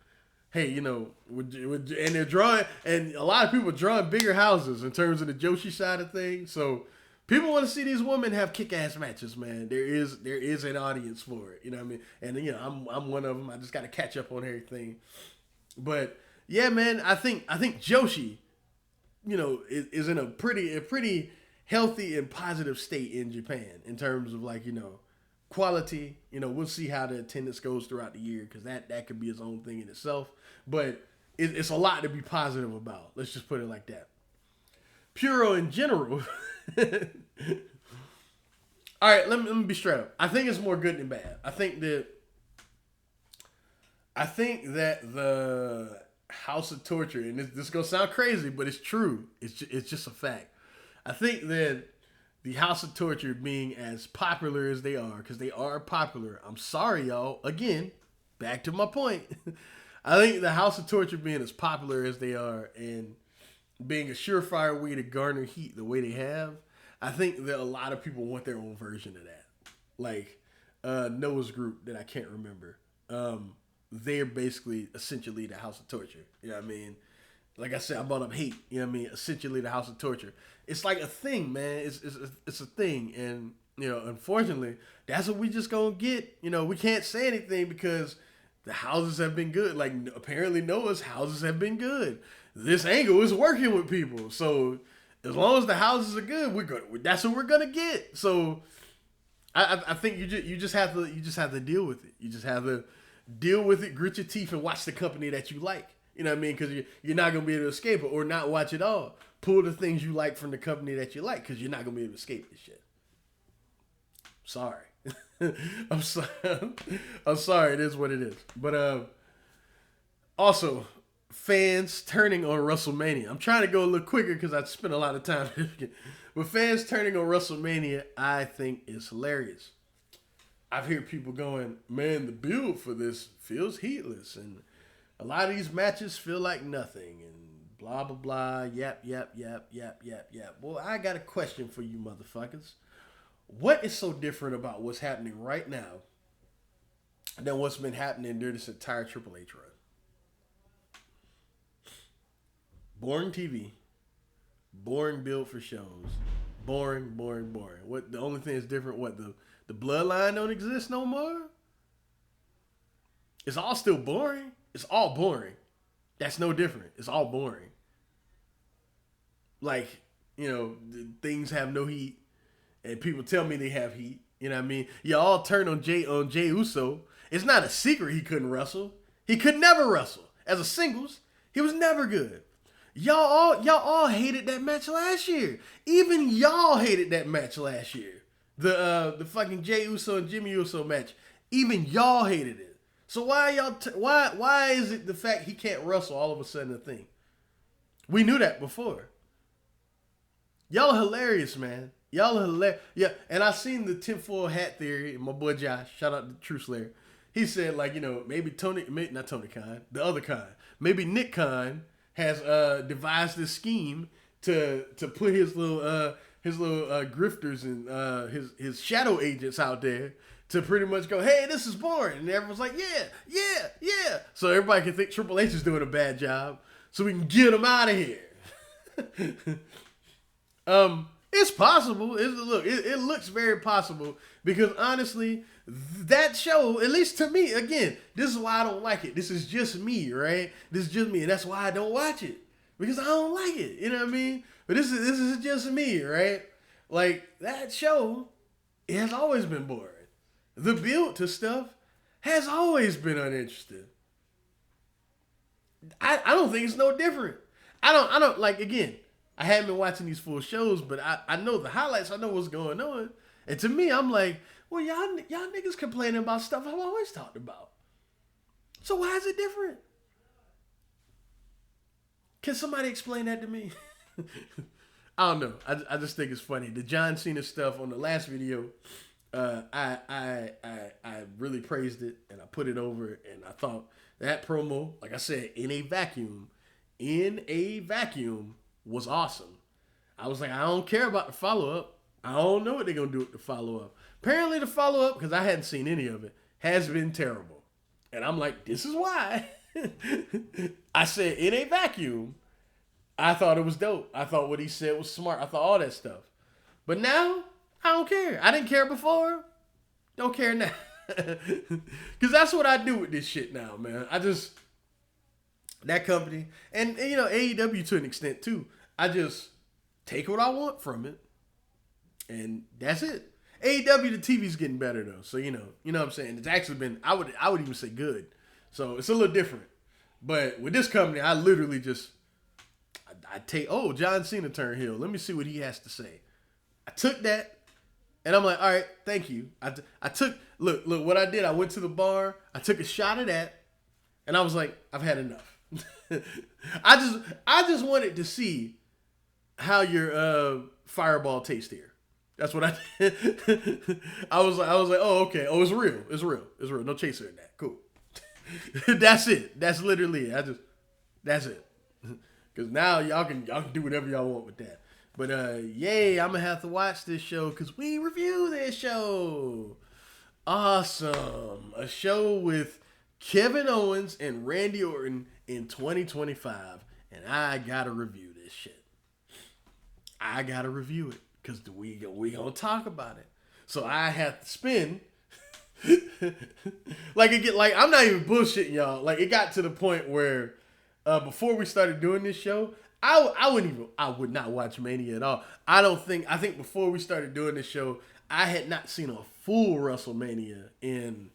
hey, and they're drawing, and a lot of people are drawing bigger houses in terms of the Joshi side of things. So. People want to see these women have kick-ass matches, man. There is an audience for it, you know what I mean? And I'm one of them. I just got to catch up on everything. But yeah, man, I think Joshi, is in a pretty healthy and positive state in Japan in terms of like quality. We'll see how the attendance goes throughout the year because that could be its own thing in itself. But it's a lot to be positive about. Let's just put it like that. Puro in general. All right, let me be straight up. I think it's more good than bad. I think that the House of Torture, and this is gonna sound crazy, but it's true. It's just a fact. I think that the House of Torture being as popular as they are, because they are popular. I'm sorry, y'all. Again, back to my point. I think the House of Torture being as popular as they are and being a surefire way to garner heat the way they have, I think that a lot of people want their own version of that. Like Noah's group that I can't remember. They're basically essentially the House of Torture. You know what I mean? Like I said, I brought up hate. You know what I mean? Essentially the House of Torture. It's like a thing, man. It's a thing. And, unfortunately, that's what we just gonna get. We can't say anything because the houses have been good. Like, apparently Noah's houses have been good. This angle is working with people. So as long as the houses are good, that's what we're gonna get. So I think you just have to deal with it. You just have to deal with it, grit your teeth, and watch the company that you like. You know what I mean? Because you're not gonna be able to escape it, or not watch it all. Pull the things you like from the company that you like, because you're not gonna be able to escape this shit. Sorry. I'm sorry. I'm sorry. It is what it is. But also, fans turning on WrestleMania. I'm trying to go a little quicker because I spent a lot of time. But fans turning on WrestleMania, I think is hilarious. I've heard people going, man, the build for this feels heatless, and a lot of these matches feel like nothing, and blah, blah, blah, yap. Well, I got a question for you motherfuckers. What is so different about what's happening right now than what's been happening during this entire Triple H run? Boring TV, boring build for shows, boring. What the only thing that's different? What the bloodline don't exist no more? It's all still boring. It's all boring. That's no different. It's all boring. Like things have no heat, and people tell me they have heat. You know what I mean? Y'all turn on Jay Uso. It's not a secret he couldn't wrestle. He could never wrestle as a singles. He was never good. Y'all all hated that match last year. Even y'all hated that match last year. The fucking Jey Uso and Jimmy Uso match. Even y'all hated it. So why why is it the fact he can't wrestle all of a sudden a thing? We knew that before. Y'all hilarious, man. Y'all hilarious. Yeah, and I seen the tinfoil hat theory. My boy Josh, shout out to True Slayer. He said maybe not Tony Khan, the other Khan. Maybe Nick Khan has devised this scheme to put his little grifters and his shadow agents out there to pretty much go, hey, this is boring, and everyone's like, yeah. So everybody can think Triple H is doing a bad job, so we can get him out of here. It's possible. It looks very possible because honestly, that show, at least to me, again, this is why I don't like it. This is just me, right? This is just me, and that's why I don't watch it because I don't like it. You know what I mean? But this is just me, right? Like that show, it has always been boring. The build to stuff has always been uninteresting. I don't think it's no different. I don't like, again, I haven't been watching these full shows, but I know the highlights. I know what's going on. And to me, I'm like, well, y'all niggas complaining about stuff I've always talked about. So why is it different? Can somebody explain that to me? I don't know. I just think it's funny. The John Cena stuff on the last video, I really praised it and I put it over and I thought that promo, like I said, in a vacuum was awesome. I was like, I don't care about the follow up. I don't know what they're gonna do with the follow up. Apparently, the follow up, because I hadn't seen any of it, has been terrible. And I'm like, this is why. I said, in a vacuum, I thought it was dope. I thought what he said was smart. I thought all that stuff. But now, I don't care. I didn't care before. Don't care now. Because that's what I do with this shit now, man. That company, and you know, AEW to an extent too, I just take what I want from it. And that's it. AEW, the TV's getting better though. So, you know what I'm saying? It's actually been, I would even say good. So it's a little different. But with this company, I literally just, I take, oh, John Cena turned heel. Let me see what he has to say. I took that, and I'm like, all right, thank you. I took, look, what I did, I went to the bar, I took a shot of that, and I was like, I've had enough. I just wanted to see how your fireball tastes here. That's what I did. I was like, oh, okay. Oh, it's real. It's real. No chaser in that. Cool. That's it. That's literally it. That's it. Because now y'all can do whatever y'all want with that. But yay, I'm gonna have to watch this show because we review this show. Awesome. A show with Kevin Owens and Randy Orton in 2025. And I gotta review this shit. I gotta review it. Because we gonna talk about it. So I have to spend I'm not even bullshitting y'all. Like it got to the point where before we started doing this show, I would not watch Mania at all. I think before we started doing this show, I had not seen a full WrestleMania in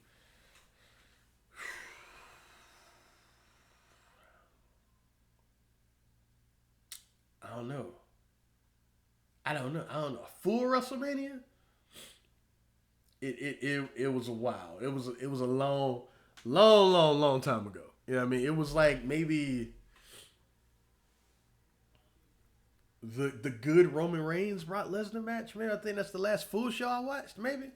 I don't know. A full WrestleMania? It was a while. It was a long time ago. You know what I mean? It was like maybe the good Roman Reigns Brock Lesnar match. Man, I think that's the last full show I watched. Maybe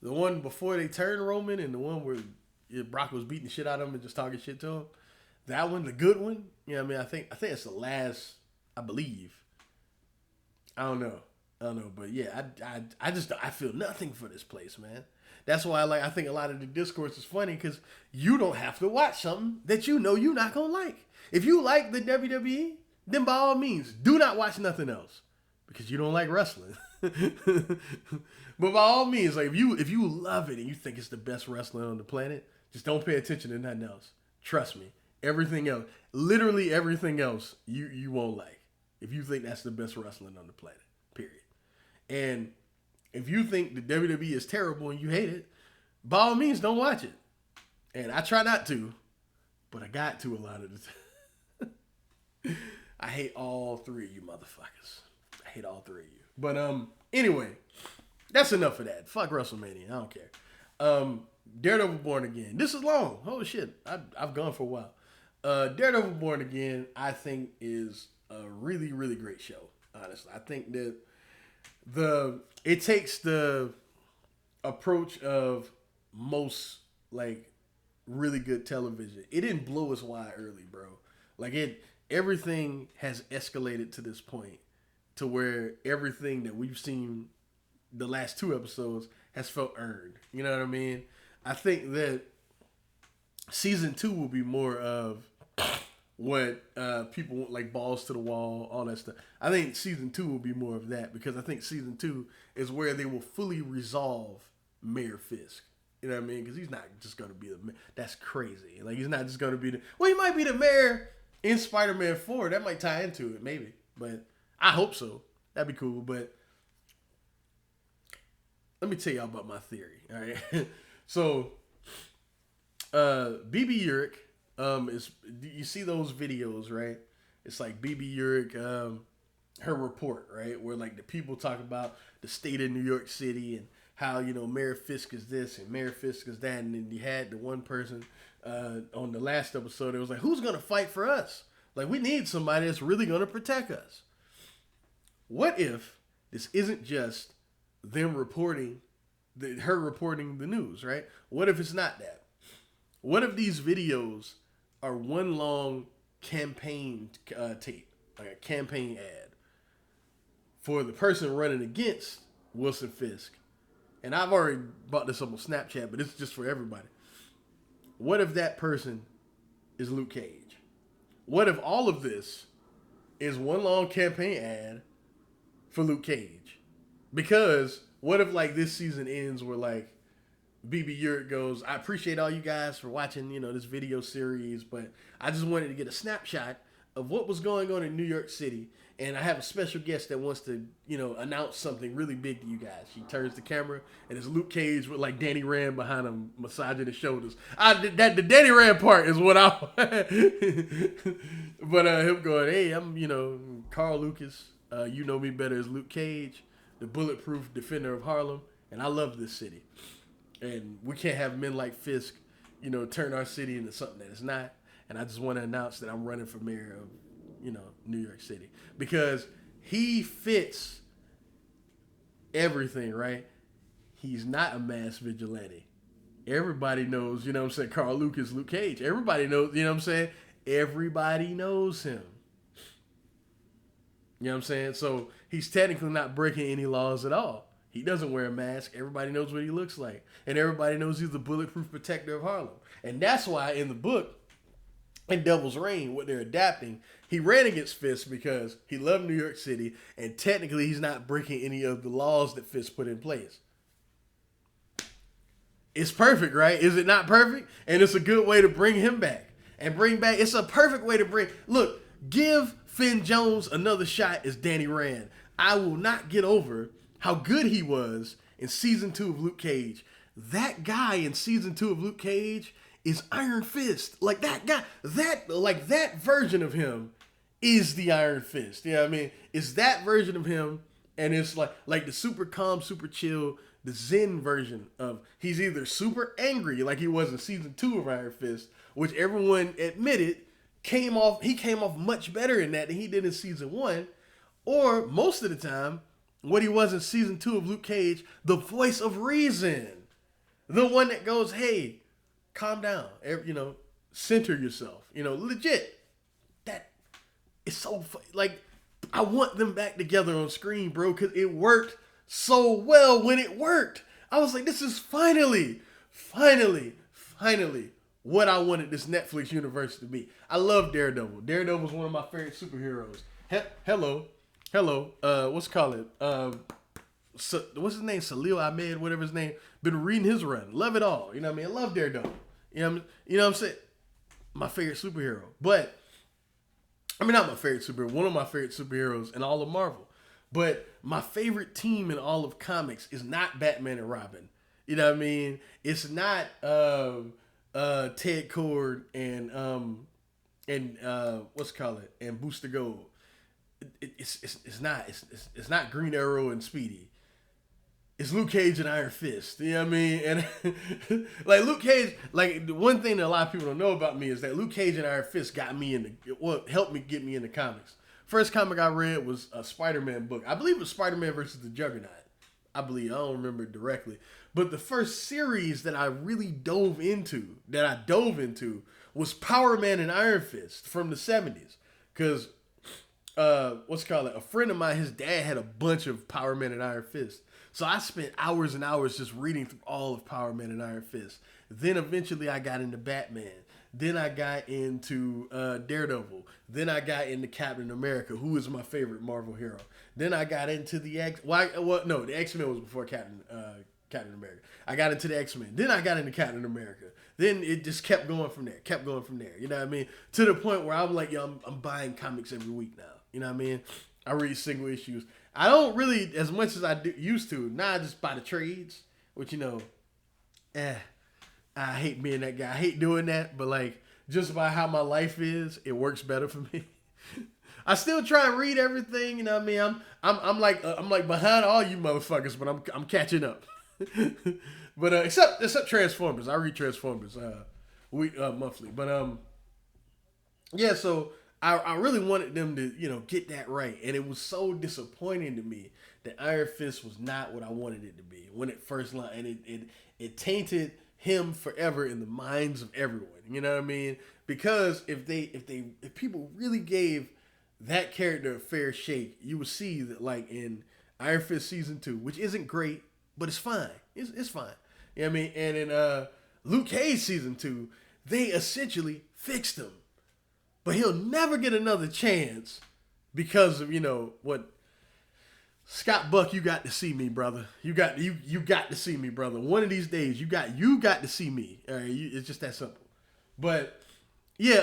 the one before they turned Roman, and the one where Brock was beating the shit out of him and just talking shit to him. That one, the good one. You know what I mean? I think it's the last. I believe. I don't know, but yeah, I feel nothing for this place, man. That's why I think a lot of the discourse is funny because you don't have to watch something that you know you're not gonna like. If you like the WWE, then by all means, do not watch nothing else because you don't like wrestling. But by all means, like if you love it and you think it's the best wrestling on the planet, just don't pay attention to nothing else. Trust me, everything else, literally everything else, you won't like. If you think that's the best wrestling on the planet, period. And if you think the WWE is terrible and you hate it, by all means, don't watch it. And I try not to, but I got to a lot of the time. I hate all three of you motherfuckers. I hate all three of you. But anyway, that's enough of that. Fuck WrestleMania. I don't care. Daredevil Born Again. This is long. Holy shit. I've gone for a while. Daredevil Born Again, I think, is a really, really great show. Honestly, I think that it takes the approach of most like really good television. It didn't blow us wide early, bro. Like everything has escalated to this point to where everything that we've seen the last 2 episodes has felt earned. You know what I mean? I think that season 2 will be more of what people want, like balls to the wall, all that stuff. I think season 2 will be more of that because I think season 2 is where they will fully resolve Mayor Fisk. You know what I mean? Because he's not just going to be the mayor. That's crazy. Like, he's not just going to be well, he might be the mayor in Spider-Man 4. That might tie into it, maybe. But I hope so. That'd be cool. But let me tell y'all about my theory. All right. So, BB Urick, is, you see those videos, right? It's like BB Urick, her report, right? Where like the people talk about the state of New York City and how, you know, Mayor Fisk is this and Mayor Fisk is that. And then you had the one person on the last episode, it was like, who's going to fight for us? Like, we need somebody that's really going to protect us. What if this isn't just them reporting, her reporting the news, right? What if it's not that? What if these videos are one long campaign tape, like a campaign ad for the person running against Wilson Fisk? And I've already brought this up on Snapchat, but it's just for everybody. What if that person is Luke Cage? What if all of this is one long campaign ad for Luke Cage? Because what if like this season ends where like BB Urick goes, I appreciate all you guys for watching, this video series, but I just wanted to get a snapshot of what was going on in New York City, and I have a special guest that wants to, announce something really big to you guys. She turns the camera, and it's Luke Cage with like Danny Rand behind him, massaging his shoulders. The Danny Rand part is what I. But him going, hey, I'm Carl Lucas. You know me better as Luke Cage, the bulletproof defender of Harlem, and I love this city. And we can't have men like Fisk, turn our city into something that it's not. And I just want to announce that I'm running for mayor of, New York City. Because he fits everything, right? He's not a mass vigilante. Everybody knows, Carl Lucas, Luke Cage. Everybody knows, Everybody knows him. You know what I'm saying? So he's technically not breaking any laws at all. He doesn't wear a mask. Everybody knows what he looks like. And everybody knows he's the bulletproof protector of Harlem. And that's why in the book, in Devil's Reign, what they're adapting, he ran against Fisk because he loved New York City, and technically he's not breaking any of the laws that Fisk put in place. It's perfect, right? Is it not perfect? And it's a good way to bring him back. It's a perfect way to look, give Finn Jones another shot as Danny Rand. I will not get over how good he was in season 2 of Luke Cage. That guy in season 2 of Luke Cage is Iron Fist. Like that guy, that version of him is the Iron Fist. You know what I mean? It's that version of him, and it's like the super calm, super chill, the Zen version of he's either super angry like he was in season 2 of Iron Fist, which everyone admitted he came off much better in that than he did in season 1, or most of the time, what he was in season 2 of Luke Cage, the voice of reason. The one that goes, hey, calm down. Center yourself. Legit. That is so, I want them back together on screen, bro, because it worked so well when it worked. I was like, this is finally what I wanted this Netflix universe to be. I love Daredevil. Daredevil is one of my favorite superheroes. Hello. What's it called? What's his name? Salil Ahmed, whatever his name. Been reading his run. Love it all. You know what I mean? I love Daredevil. You know what I'm saying? My favorite superhero. But, not my favorite superhero. One of my favorite superheroes in all of Marvel. But my favorite team in all of comics is not Batman and Robin. You know what I mean? It's not Ted Kord and what's it called? And Booster Gold. It's not Green Arrow and Speedy. It's Luke Cage and Iron Fist. You know what I mean? And like Luke Cage, like the one thing that a lot of people don't know about me is that Luke Cage and Iron Fist helped me get me into comics. First comic I read was a Spider-Man book. I believe it was Spider-Man versus the Juggernaut. I don't remember it directly. But the first series that I really dove into was Power Man and Iron Fist from the 70s. Because a friend of mine, his dad had a bunch of Power Man and Iron Fist. So I spent hours and hours just reading through all of Power Man and Iron Fist. Then eventually I got into Batman. Then I got into Daredevil. Then I got into Captain America, who is my favorite Marvel hero. Then I got into the the X-Men was before Captain America. I got into the X-Men. Then I got into Captain America. Then it just kept going from there. You know what I mean? To the point where I'm like, I'm buying comics every week now. You know what I mean? I read single issues. I don't really, as much as I used to. Now I just buy the trades, which, I hate being that guy. I hate doing that, but like, just by how my life is, it works better for me. I still try and read everything, you know what I mean? I'm like behind all you motherfuckers, but I'm catching up. But except Transformers. I read Transformers monthly. But yeah, so I really wanted them to, get that right. And it was so disappointing to me that Iron Fist was not what I wanted it to be when it first launched. And it tainted him forever in the minds of everyone. You know what I mean? Because if people really gave that character a fair shake, you would see that like in Iron Fist season 2, which isn't great, but it's fine. It's fine. You know what I mean? And in Luke Cage season 2, they essentially fixed him. But he'll never get another chance because of, what Scott Buck, you got to see me, brother. You got to see me, brother. One of these days, you got to see me. All right, it's just that simple. But yeah,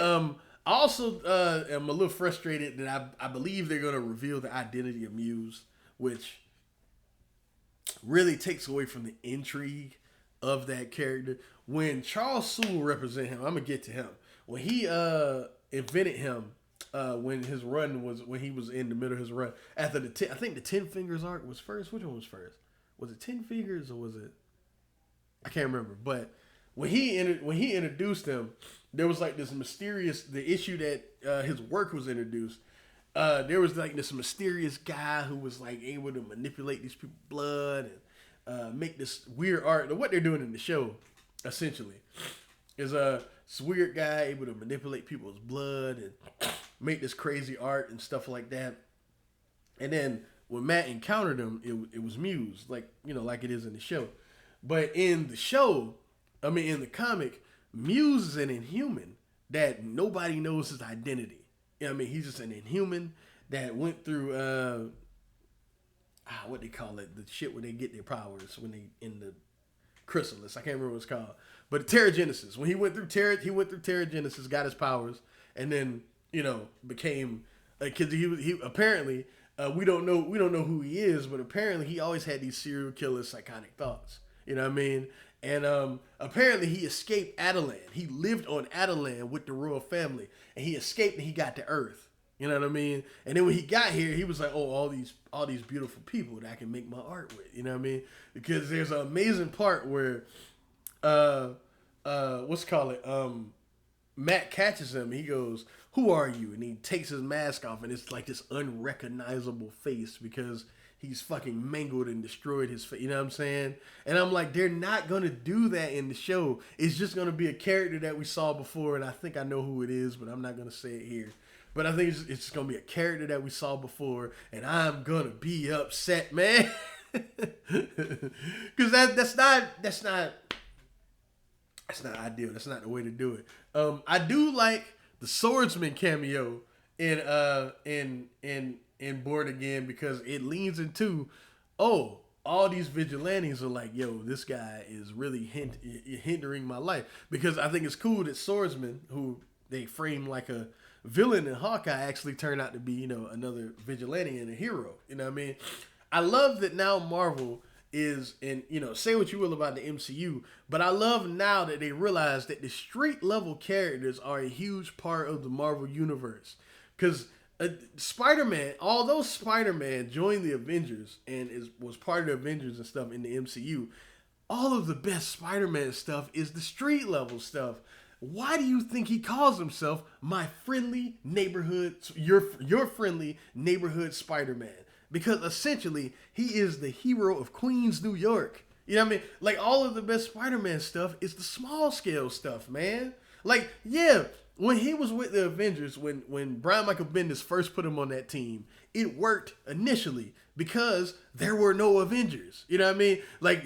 I also am a little frustrated that I believe they're gonna reveal the identity of Muse, which really takes away from the intrigue of that character. When Charles Soule represent him, I'm gonna get to him. When he invented him, when he was in the middle of his run after I think the 10 Fingers arc was first. Which one was first? Was it 10 Fingers or was it? I can't remember. But when he introduced him, there was like this mysterious the issue that his work was introduced. There was like this mysterious guy who was like able to manipulate these people's blood and make this weird art. What they're doing in the show, essentially, is this weird guy able to manipulate people's blood and make this crazy art and stuff like that. And then when Matt encountered him, it was Muse, like like it is in the show. But in the show, in the comic, Muse is an Inhuman that nobody knows his identity. He's just an Inhuman that went through what they call it, the shit where they get their powers when they in the chrysalis. I can't remember what it's called, but Terrigenesis. When he went through Terrigenesis, got his powers, and then became because he apparently we don't know who he is, but apparently he always had these serial killer psychotic thoughts. You know what I mean? And apparently he escaped Adelan. He lived on Adelan with the royal family, and he escaped and he got to Earth. You know what I mean? And then when he got here, he was like, "Oh, all these beautiful people that I can make my art with." You know what I mean? Because there's an amazing part where, Matt catches him. He goes, "Who are you?" And he takes his mask off, and it's like this unrecognizable face because he's fucking mangled and destroyed his face. You know what I'm saying? And I'm like, they're not gonna do that in the show. It's just gonna be a character that we saw before, and I think I know who it is, but I'm not gonna say it here. But I think it's just gonna be a character that we saw before, and I'm gonna be upset, man, because that's not ideal. That's not the way to do it. I do like the swordsman cameo in Born Again because it leans into, all these vigilantes are like, yo, this guy is really hindering my life. Because I think it's cool that swordsman, who they frame like a villain in Hawkeye, actually turned out to be, another vigilante and a hero. You know what I mean? I love that now Marvel is, and say what you will about the MCU, but I love now that they realize that the street level characters are a huge part of the Marvel universe. Because Spider-Man, although Spider-Man joined the Avengers and was part of the Avengers and stuff in the MCU, all of the best Spider-Man stuff is the street level stuff. Why do you think he calls himself my friendly neighborhood, your friendly neighborhood Spider-Man? Because essentially, he is the hero of Queens, New York. You know what I mean? Like, all of the best Spider-Man stuff is the small scale stuff, man. Like, yeah, when he was with the Avengers, when Brian Michael Bendis first put him on that team, it worked initially because there were no Avengers. You know what I mean? Like,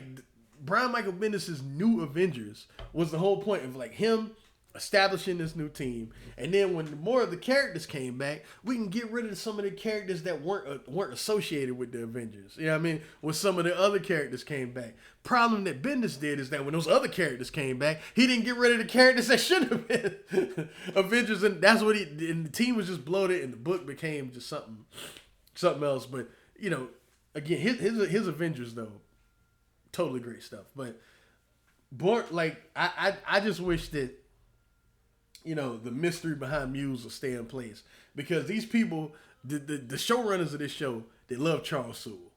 Brian Michael Bendis' new Avengers was the whole point of like him establishing this new team, and then when more of the characters came back, we can get rid of some of the characters that weren't associated with the Avengers. You know what I mean? When some of the other characters came back. Problem that Bendis did is that when those other characters came back, he didn't get rid of the characters that should have been Avengers, and that's what and the team was just bloated, and the book became just something else. But again, his Avengers though, totally great stuff. But I just wish that the mystery behind Muse will stay in place, because these people, the showrunners of this show, they love Charles Soule.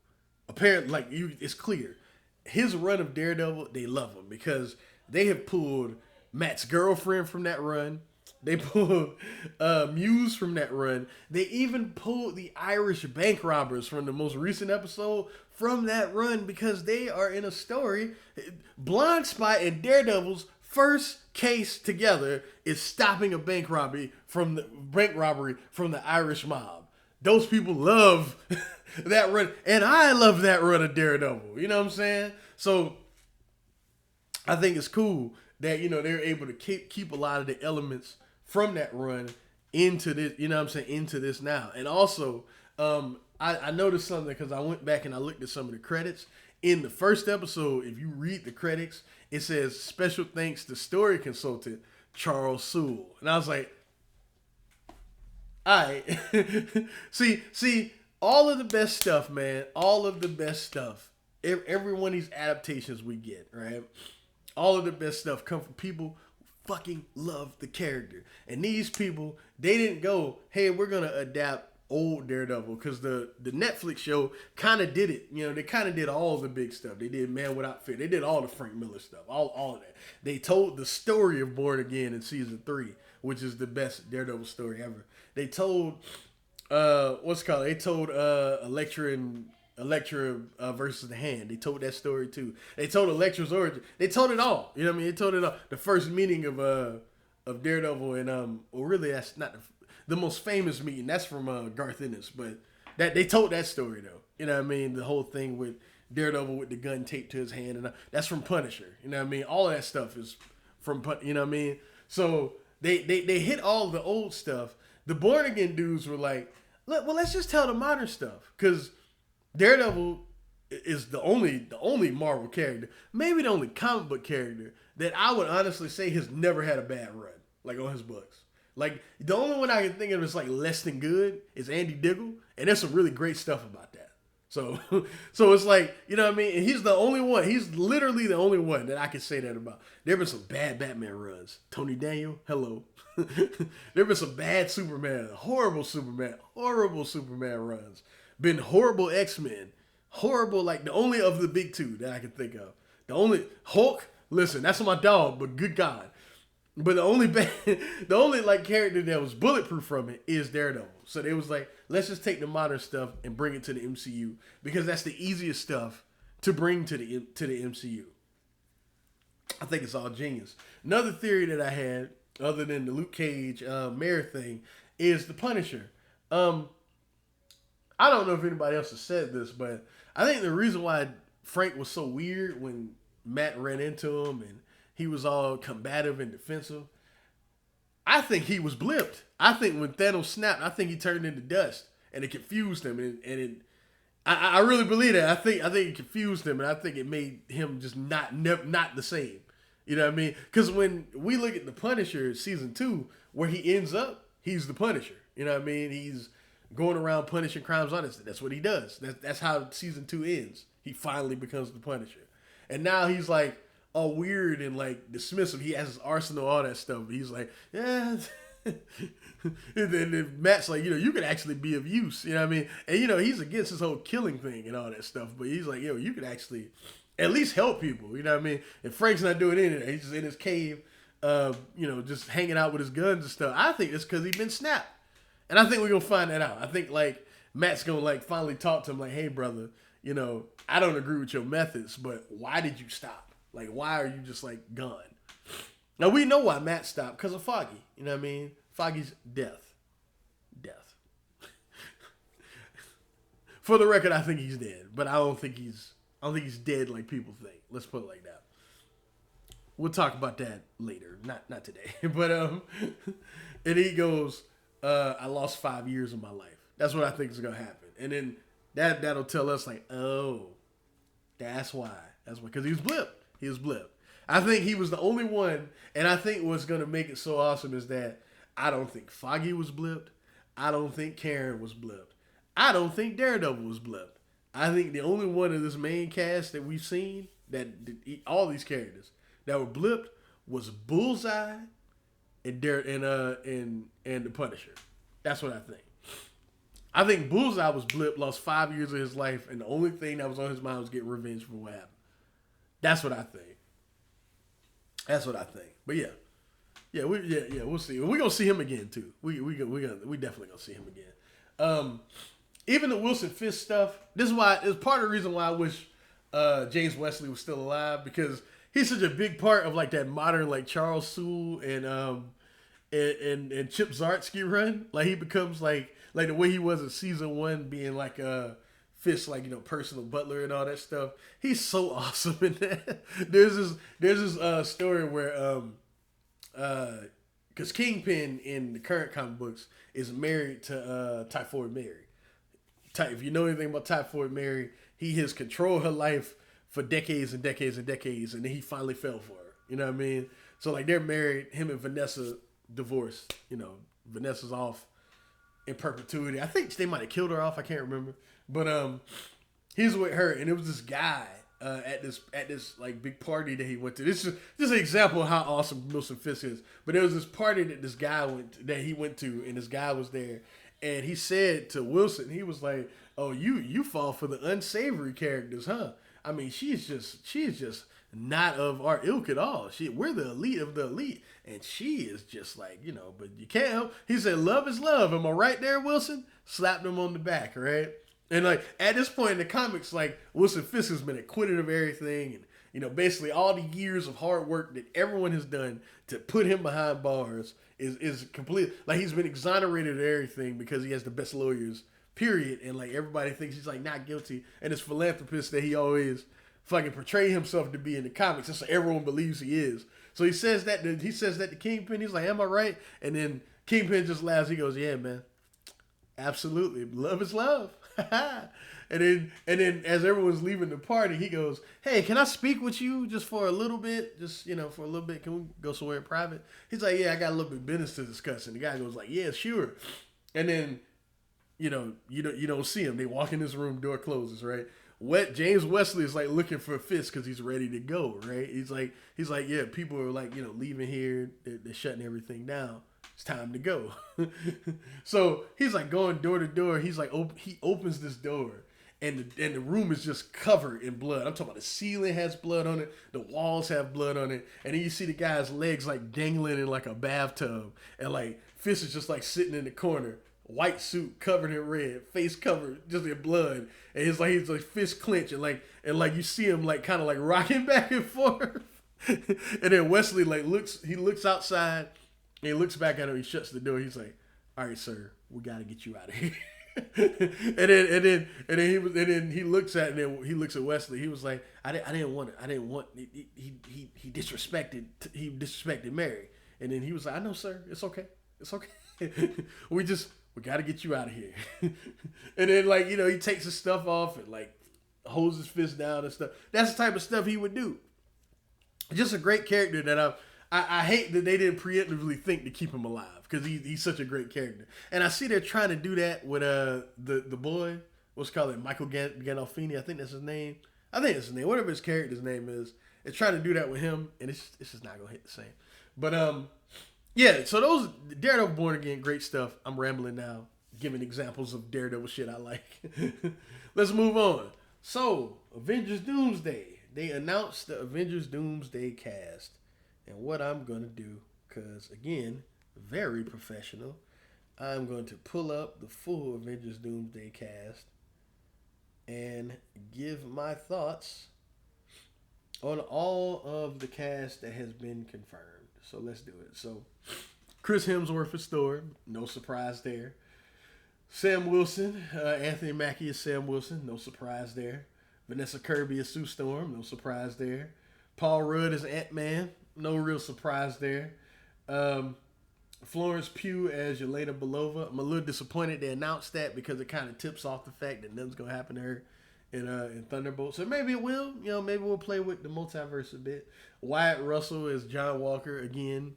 Apparently, it's clear. His run of Daredevil, they love him because they have pulled Matt's girlfriend from that run. They pulled Muse from that run. They even pulled the Irish bank robbers from the most recent episode from that run because they are in a story. Blind Spot and Daredevil's first case together is stopping a bank robbery from the Irish mob. Those people love that run, and I love that run of Daredevil. You know what I'm saying? So I think it's cool that they're able to keep a lot of the elements from that run into this. You know what I'm saying? Into this now, and also I noticed something because I went back and I looked at some of the credits in the first episode. If you read the credits, it says special thanks to story consultant Charles Sewell, and I was like, all right, see, all of the best stuff, man. All of the best stuff. Every one of these adaptations we get, right? All of the best stuff come from people who fucking love the character. And these people, they didn't go, hey, we're going to adapt old Daredevil. Because the Netflix show kind of did it. They kind of did all the big stuff. They did Man Without Fear. They did all the Frank Miller stuff. All of that. They told the story of Born Again in season 3, which is the best Daredevil story ever. They told, They told Elektra versus the Hand. They told that story too. They told Elektra's origin. They told it all. You know what I mean? They told it all. The first meeting of Daredevil and well, really that's not the most famous meeting. That's from Garth Ennis, but that they told that story though. You know what I mean? The whole thing with Daredevil with the gun taped to his hand, and that's from Punisher. You know what I mean? All of that stuff is from you know what I mean? So they hit all the old stuff. The Born Again dudes were like, well, let's just tell the modern stuff because Daredevil is the only Marvel character, maybe the only comic book character that I would honestly say has never had a bad run, like on his books. Like the only one I can think of is like less than good is Andy Diggle, and there's some really great stuff about that. So it's like, you know what I mean? And he's the only one. He's literally the only one that I can say that about. There have been some bad Batman runs. Tony Daniel, hello. There have been some bad Superman, horrible Superman runs. Been horrible X-Men. Horrible, like the only of the big two that I can think of. The only Hulk, listen, that's my dog, but good God. But the only like character that was bulletproof from it is Daredevil. So they was like, let's just take the modern stuff and bring it to the MCU because that's the easiest stuff to bring to the MCU. I think it's all genius. Another theory that I had, other than the Luke Cage Mare thing, is the Punisher. I don't know if anybody else has said this, but I think the reason why Frank was so weird when Matt ran into him and he was all combative and defensive, I think he was blipped. I think when Thanos snapped, I think he turned into dust and it confused him. I really believe that. I think it confused him, and I think it made him just not the same. You know what I mean? Because when we look at the Punisher season 2, where he ends up, he's the Punisher. You know what I mean? He's going around punishing crimes honestly. That's what he does. That's how season 2 ends. He finally becomes the Punisher. And now he's like all weird and like dismissive. He has his arsenal, all that stuff. But he's like, yeah. And then Matt's like, you can actually be of use. You know what I mean? And he's against this whole killing thing and all that stuff. But he's like, you can actually at least help people. You know what I mean? And Frank's not doing anything. He's just in his cave, just hanging out with his guns and stuff. I think it's because he's been snapped. And I think we're going to find that out. I think, like, Matt's going to, like, finally talk to him, like, hey, brother, I don't agree with your methods, but why did you stop? Like, why are you just, like, gone? Now, we know why Matt stopped, because of Foggy. You know what I mean? Foggy's death. For the record, I think he's dead, but I don't think he's dead like people think. Let's put it like that. We'll talk about that later. Not today. But, and he goes, I lost 5 years of my life. That's what I think is going to happen. And then that'll tell us like, oh, that's why. That's why. Because he was blipped. I think he was the only one. And I think what's going to make it so awesome is that I don't think Foggy was blipped. I don't think Karen was blipped. I don't think Daredevil was blipped. I think the only one of this main cast that we've seen, all these characters that were blipped, was Bullseye and the Punisher. That's what I think. I think Bullseye was blipped, lost 5 years of his life, and the only thing that was on his mind was getting revenge for what happened. That's what I think. But yeah. We'll see. We're gonna see him again too. We definitely gonna see him again. Even the Wilson Fisk stuff. This is why. It's part of the reason why I wish James Wesley was still alive, because he's such a big part of like that modern like Charles Soule and Chip Zdarsky run. Like he becomes like the way he was in season 1, being like Fisk, like, you know, personal butler and all that stuff. He's so awesome in that. There's this story where because Kingpin in the current comic books is married to Typhoid Mary. If you know anything about Typhoid Mary, he has controlled her life for decades and decades and decades, and then he finally fell for her. You know what I mean? So like they're married, him and Vanessa divorced. You know, Vanessa's off in perpetuity. I think they might have killed her off. I can't remember. But he's with her, and it was this guy at this like big party that he went to. This is just an example of how awesome Wilson Fisk is. But there was this party that he went to, and this guy was there, and he said to Wilson, he was like, "Oh, you fall for the unsavory characters, huh? I mean, she is just not of our ilk at all. We're the elite of the elite, and she is just like, you know, but you can't help." He said, "Love is love. Am I right there, Wilson?" Slapped him on the back, right? And like at this point in the comics, like Wilson Fisk has been acquitted of everything, and you know, basically all the years of hard work that everyone has done to put him behind bars is complete. Like he's been exonerated of everything because he has the best lawyers, period. And like everybody thinks he's like not guilty, and this philanthropist that he always fucking portray himself to be in the comics, just so everyone believes he is. So he says that to Kingpin. He's like, "Am I right?" And then Kingpin just laughs. He goes, "Yeah, man, absolutely. Love is love." and then as everyone's leaving the party, he goes, "Hey, can I speak with you just for a little bit? Just, you know, for a little bit. Can we go somewhere in private?" He's like, "Yeah, I got a little bit of business to discuss." And the guy goes like, "Yeah, sure." And then, you know, you don't see him. They walk in this room, door closes, right? James Wesley is like looking for Fisk because he's ready to go, right? He's like, "Yeah, people are like, you know, leaving here. They're shutting everything down. It's time to go." So he's like going door to door. He's like, he opens this door, and the room is just covered in blood. I'm talking about the ceiling has blood on it, the walls have blood on it, and then you see the guy's legs like dangling in like a bathtub, and like Fisk is just like sitting in the corner, white suit covered in red, face covered just in blood, and he's like fist clenched, and like you see him like kind of like rocking back and forth, and then Wesley like looks outside. And he looks back at him. He shuts the door. He's like, "All right, sir, we got to get you out of here." and then he looks at Wesley. He was like, I didn't want it. He disrespected Mary." And then he was like, "I know, sir. It's okay. we got to get you out of here." And then like, you know, he takes his stuff off and like holds his fist down and stuff. That's the type of stuff he would do. Just a great character that I hate that they didn't preemptively think to keep him alive, because he's such a great character. And I see they're trying to do that with the boy, what's called it, Michael Gandolfini. I think that's his name. Whatever his character's name is. They're trying to do that with him, and it's just not gonna hit the same. But yeah. So those Daredevil Born Again, great stuff. I'm rambling now, giving examples of Daredevil shit I like. Let's move on. So Avengers Doomsday. They announced the Avengers Doomsday cast. And what I'm going to do, because, again, very professional, I'm going to pull up the full Avengers Doomsday cast and give my thoughts on all of the cast that has been confirmed. So let's do it. So Chris Hemsworth is Thor. No surprise there. Sam Wilson, Anthony Mackie is Sam Wilson. No surprise there. Vanessa Kirby is Sue Storm. No surprise there. Paul Rudd is Ant-Man. No real surprise there. Florence Pugh as Yelena Belova. I'm a little disappointed they announced that, because it kind of tips off the fact that nothing's going to happen to her in Thunderbolt. So maybe it will. You know, maybe we'll play with the multiverse a bit. Wyatt Russell as John Walker. Again,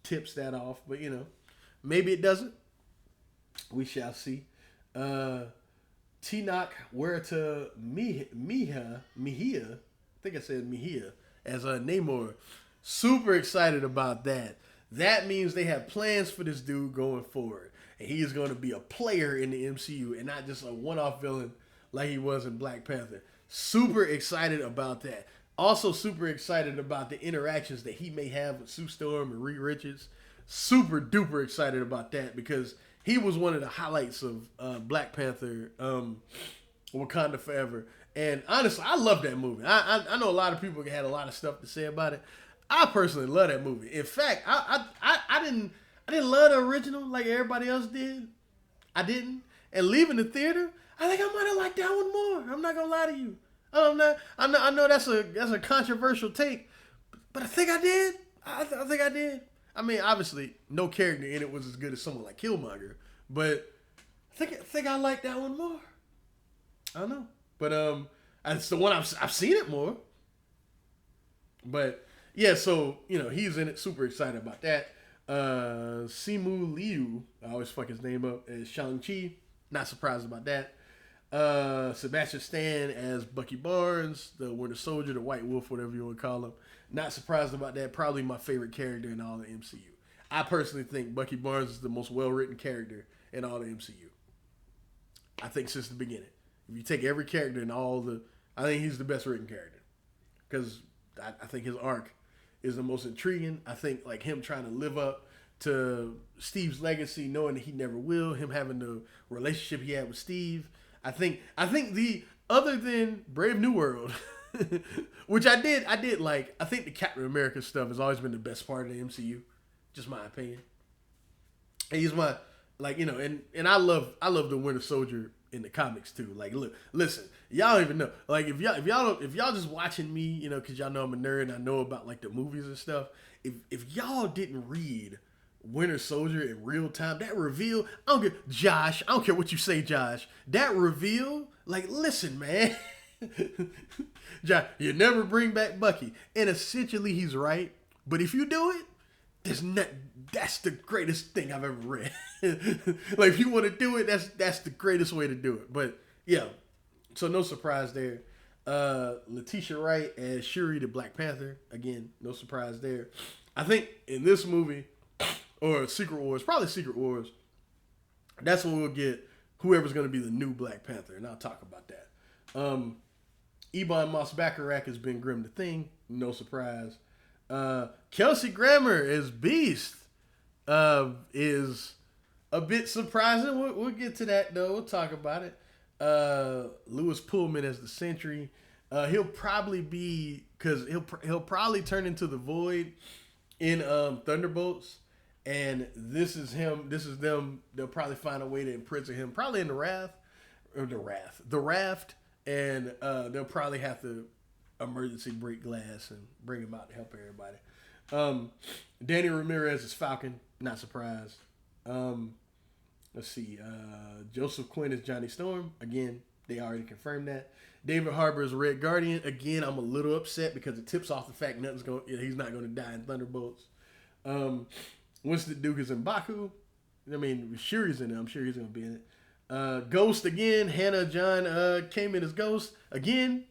tips that off. But, you know, maybe it doesn't. We shall see. Tinoch Huerta Mejia. I think I said Mejia. As Namor. Super excited about that. That means they have plans for this dude going forward. And he is going to be a player in the MCU and not just a one-off villain like he was in Black Panther. Super excited about that. Also, super excited about the interactions that he may have with Sue Storm and Reed Richards. Super duper excited about that because he was one of the highlights of Black Panther, Wakanda Forever. And honestly, I love that movie. I know a lot of people had a lot of stuff to say about it. I personally love that movie. In fact, I didn't love the original like everybody else did. I didn't. And leaving the theater, I think I might have liked that one more. I'm not gonna lie to you. I'm not. I know that's a controversial take, but I think I did. I think I did. I mean, obviously, no character in it was as good as someone like Killmonger, but I think I like that one more. I don't know, but it's the one I've seen it more. But yeah, so he's in it. Super excited about that. Simu Liu, I always fuck his name up, as Shang-Chi. Not surprised about that. Sebastian Stan as Bucky Barnes, the Winter Soldier, the White Wolf, whatever you want to call him. Not surprised about that. Probably my favorite character in all the MCU. I personally think Bucky Barnes is the most well-written character in all the MCU. I think since the beginning. If you take every character in I think he's the best written character. Because I think his arc is the most intriguing. I think like him trying to live up to Steve's legacy, knowing that he never will, him having the relationship he had with Steve. I think the other than Brave New World, which I did like. I think the Captain America stuff has always been the best part of the MCU, just my opinion. And he's my and I love the Winter Soldier in the comics too. Like, look, listen, y'all don't even know. Like, if y'all just watching me, because y'all know I'm a nerd and I know about like the movies and stuff. If y'all didn't read Winter Soldier in real time, that reveal, I don't care what you say, Josh. That reveal, like, listen, man. Josh, you never bring back Bucky. And essentially he's right. But if you do it, that's the greatest thing I've ever read. Like, if you want to do it, that's the greatest way to do it. But yeah, so no surprise there. Letitia Wright as Shuri the Black Panther. Again, no surprise there. I think in this movie, or Secret Wars, probably Secret Wars, that's when we'll get whoever's going to be the new Black Panther, and I'll talk about that. Ebon Moss-Baccarat has been Grim the Thing, no surprise. Kelsey Grammer as Beast is a bit surprising. We'll get to that, though. We'll talk about it. Lewis Pullman as the Sentry. He'll probably be, because he'll probably turn into the Void in Thunderbolts. And this is him. This is them. They'll probably find a way to imprison him, probably in the raft, and they'll probably have to emergency break glass and bring him out to help everybody. Danny Ramirez is Falcon. Not surprised. Let's see. Joseph Quinn is Johnny Storm. Again, they already confirmed that. David Harbour is Red Guardian. Again, I'm a little upset because it tips off the fact he's not going to die in Thunderbolts. Winston Duke is in Baku. I mean, Shuri's in it. I'm sure he's going to be in it. Ghost again. Hannah John came in as Ghost. Again,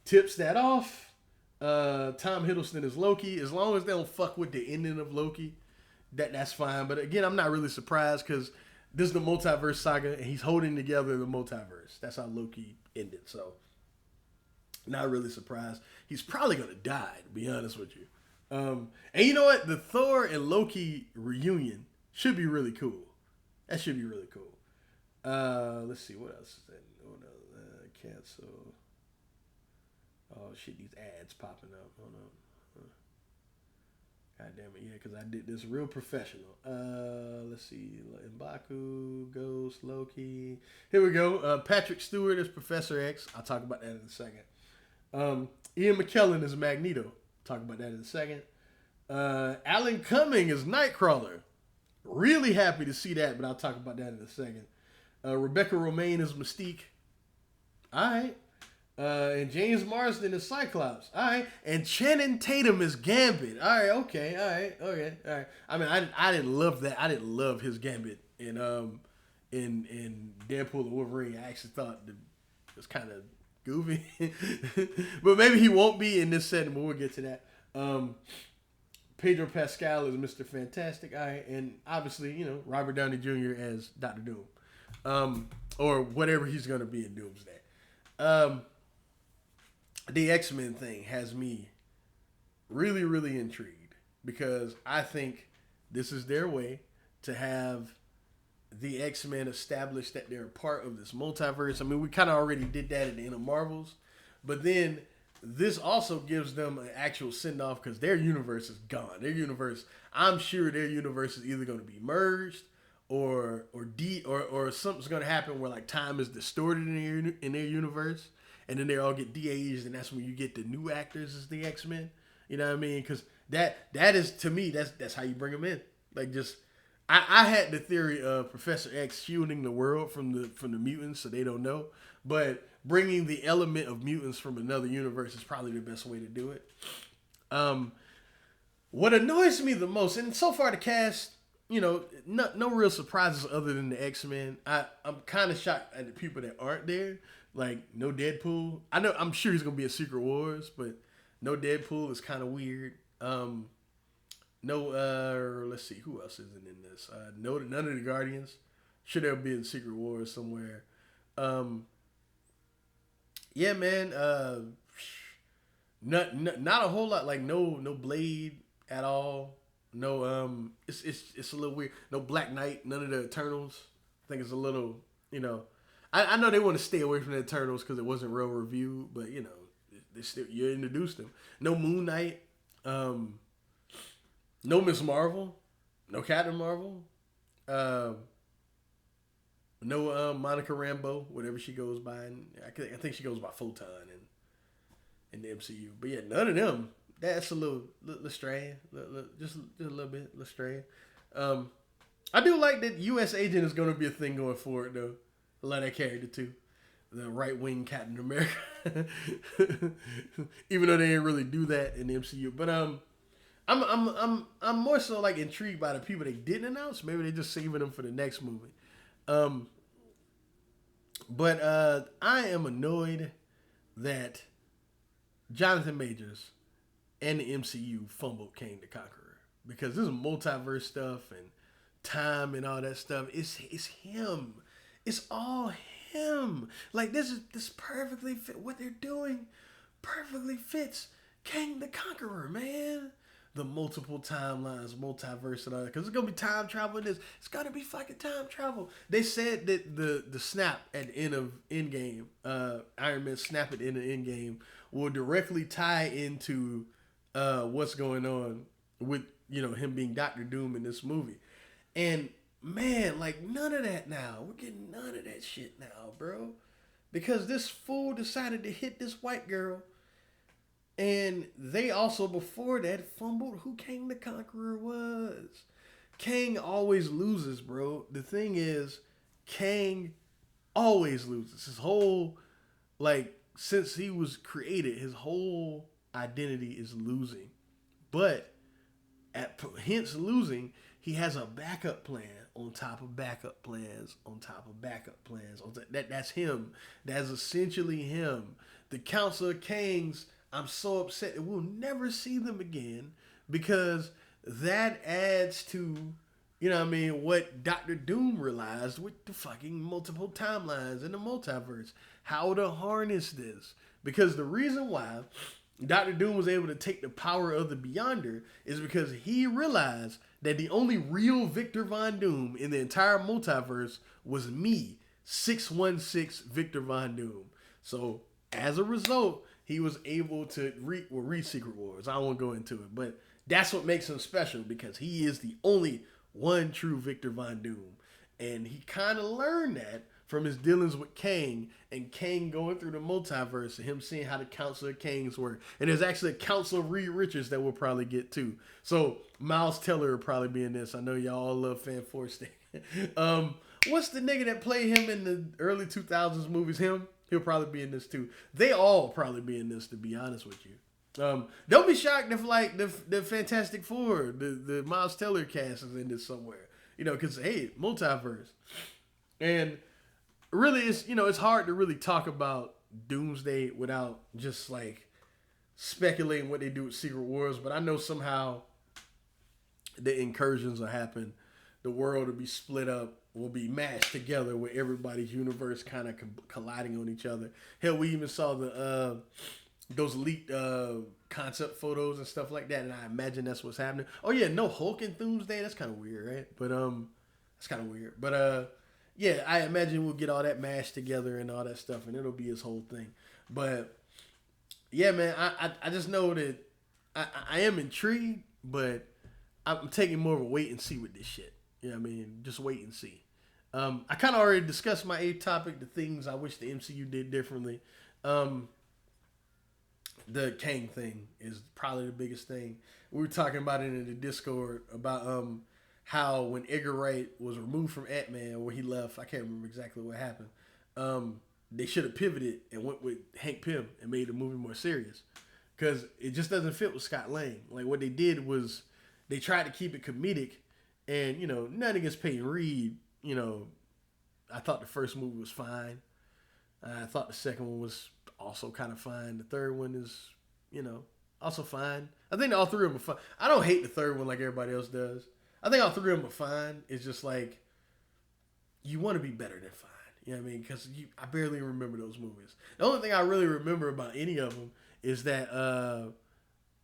tips that off. Tom Hiddleston is Loki. As long as they don't fuck with the ending of Loki, that's fine. But again, I'm not really surprised because this is the multiverse saga and he's holding together the multiverse. That's how Loki ended. So, not really surprised. He's probably going to die, to be honest with you. And you know what? The Thor and Loki reunion should be really cool. That should be really cool. Let's see. What else is that? Cancel. Oh, shit. These ads popping up. Hold on. God damn it. Yeah, because I did this real professional. Let's see. M'Baku, Ghost, Loki. Here we go. Patrick Stewart is Professor X. I'll talk about that in a second. Ian McKellen is Magneto. Talk about that in a second. Alan Cumming is Nightcrawler. Really happy to see that, but I'll talk about that in a second. Rebecca Romaine is Mystique. All right. And James Marsden is Cyclops. All right. And Channing Tatum is Gambit. All right. Okay. All right. Okay. All right. I mean, I didn't love that. I didn't love his Gambit in Deadpool and Wolverine. I actually thought it was kind of goofy. But maybe he won't be in this setting, but we'll get to that. Pedro Pascal is Mr. Fantastic. All right. And obviously, Robert Downey Jr. as Dr. Doom. Or whatever he's going to be in Doomsday. the X-Men thing has me really, really intrigued because I think this is their way to have the X-Men established that they're a part of this multiverse. I mean, we kind of already did that at the end of Marvels, but then this also gives them an actual send off because their universe is gone. Their universe, I'm sure their universe is either going to be merged or something's going to happen where like time is distorted in their universe, and then they all get de-aged, and that's when you get the new actors as the X-Men. You know what I mean? Because that is, to me, that's how you bring them in. Like, just I had the theory of Professor X shielding the world from the mutants so they don't know, but bringing the element of mutants from another universe is probably the best way to do it. What annoys me the most, and so far the cast, no real surprises other than the X-Men. I'm kind of shocked at the people that aren't there. Like, no Deadpool. I'm sure he's gonna be a Secret Wars, but no Deadpool is kind of weird. No, let's see, who else isn't in this? No, none of the Guardians. Should there be in Secret Wars somewhere? Yeah, man. Not a whole lot. Like, no Blade at all. No, it's a little weird. No Black Knight. None of the Eternals. I think it's a little, I know they want to stay away from the Eternals because it wasn't real reviewed, but they still, you introduced them. No Moon Knight. No Miss Marvel, no Captain Marvel, no Monica Rambeau, whatever she goes by. And I think she goes by Photon in the MCU. But yeah, none of them. That's a little strange, just a little bit strange. I do like that U.S. Agent is going to be a thing going forward though. I like that character too, the right wing Captain America. Even though they didn't really do that in the MCU, but I'm more so like intrigued by the people they didn't announce. Maybe they're just saving them for the next movie. But I am annoyed that Jonathan Majors and the MCU fumbled Kang the Conqueror because this is multiverse stuff and time and all that stuff. It's him. It's all him. Like, this perfectly fit what they're doing. Perfectly fits Kang the Conqueror, man. The multiple timelines, multiverse, and all that. Because it's going to be time travel in this. It's going to be fucking time travel. They said that the snap at the end of Endgame, Iron Man snap at the end of Endgame, will directly tie into what's going on with, him being Doctor Doom in this movie. And, man, like, none of that now. We're getting none of that shit now, bro. Because this fool decided to hit this white girl. And they also, before that, fumbled who Kang the Conqueror was. Kang always loses, bro. The thing is, Kang always loses. His whole, since he was created, his whole identity is losing. But, hence losing, he has a backup plan on top of backup plans on top of backup plans. That's him. That's essentially him. The Council of Kangs, I'm so upset that we'll never see them again because that adds to, what Doctor Doom realized with the fucking multiple timelines in the multiverse. How to harness this. Because the reason why Doctor Doom was able to take the power of the Beyonder is because he realized that the only real Victor Von Doom in the entire multiverse was me, 616 Victor Von Doom. So, as a result, he was able to read Secret Wars. I won't go into it, but that's what makes him special because he is the only one true Victor Von Doom. And he kind of learned that from his dealings with Kang and Kang going through the multiverse and him seeing how the Council of Kangs work. And there's actually a Council of Reed Richards that we'll probably get to. So Miles Teller will probably be in this. I know y'all all love Fan Force. What's the nigga that played him in the early 2000s movies? Him? He'll probably be in this too. They all probably be in this, to be honest with you. Don't be shocked if the Fantastic Four, the Miles Teller cast is in this somewhere. Because hey, multiverse. And really, it's hard to really talk about Doomsday without just speculating what they do with Secret Wars. But I know somehow the incursions will happen. The world will be split up. Will be mashed together with everybody's universe kind of colliding on each other. Hell, we even saw the those leaked concept photos and stuff like that, and I imagine that's what's happening. Oh yeah, no Hulk in Doomsday. That's kind of weird, right? But that's kind of weird. But yeah, I imagine we'll get all that mashed together and all that stuff, and it'll be his whole thing. But yeah, man, I just know that I am intrigued, but I'm taking more of a wait and see with this shit. You know what I mean? Just wait and see. I kind of already discussed my eighth topic, the things I wish the MCU did differently. The Kang thing is probably the biggest thing. We were talking about it in the Discord about how when Edgar Wright was removed from Ant-Man, where he left, I can't remember exactly what happened. They should have pivoted and went with Hank Pym and made the movie more serious, because it just doesn't fit with Scott Lang. Like, what they did was they tried to keep it comedic, and nothing against Peyton Reed. I thought the first movie was fine. I thought the second one was also kind of fine. The third one is, also fine. I think all three of them are fine. I don't hate the third one like everybody else does. I think all three of them are fine. It's just like, you want to be better than fine. You know what I mean? Because I barely remember those movies. The only thing I really remember about any of them is that,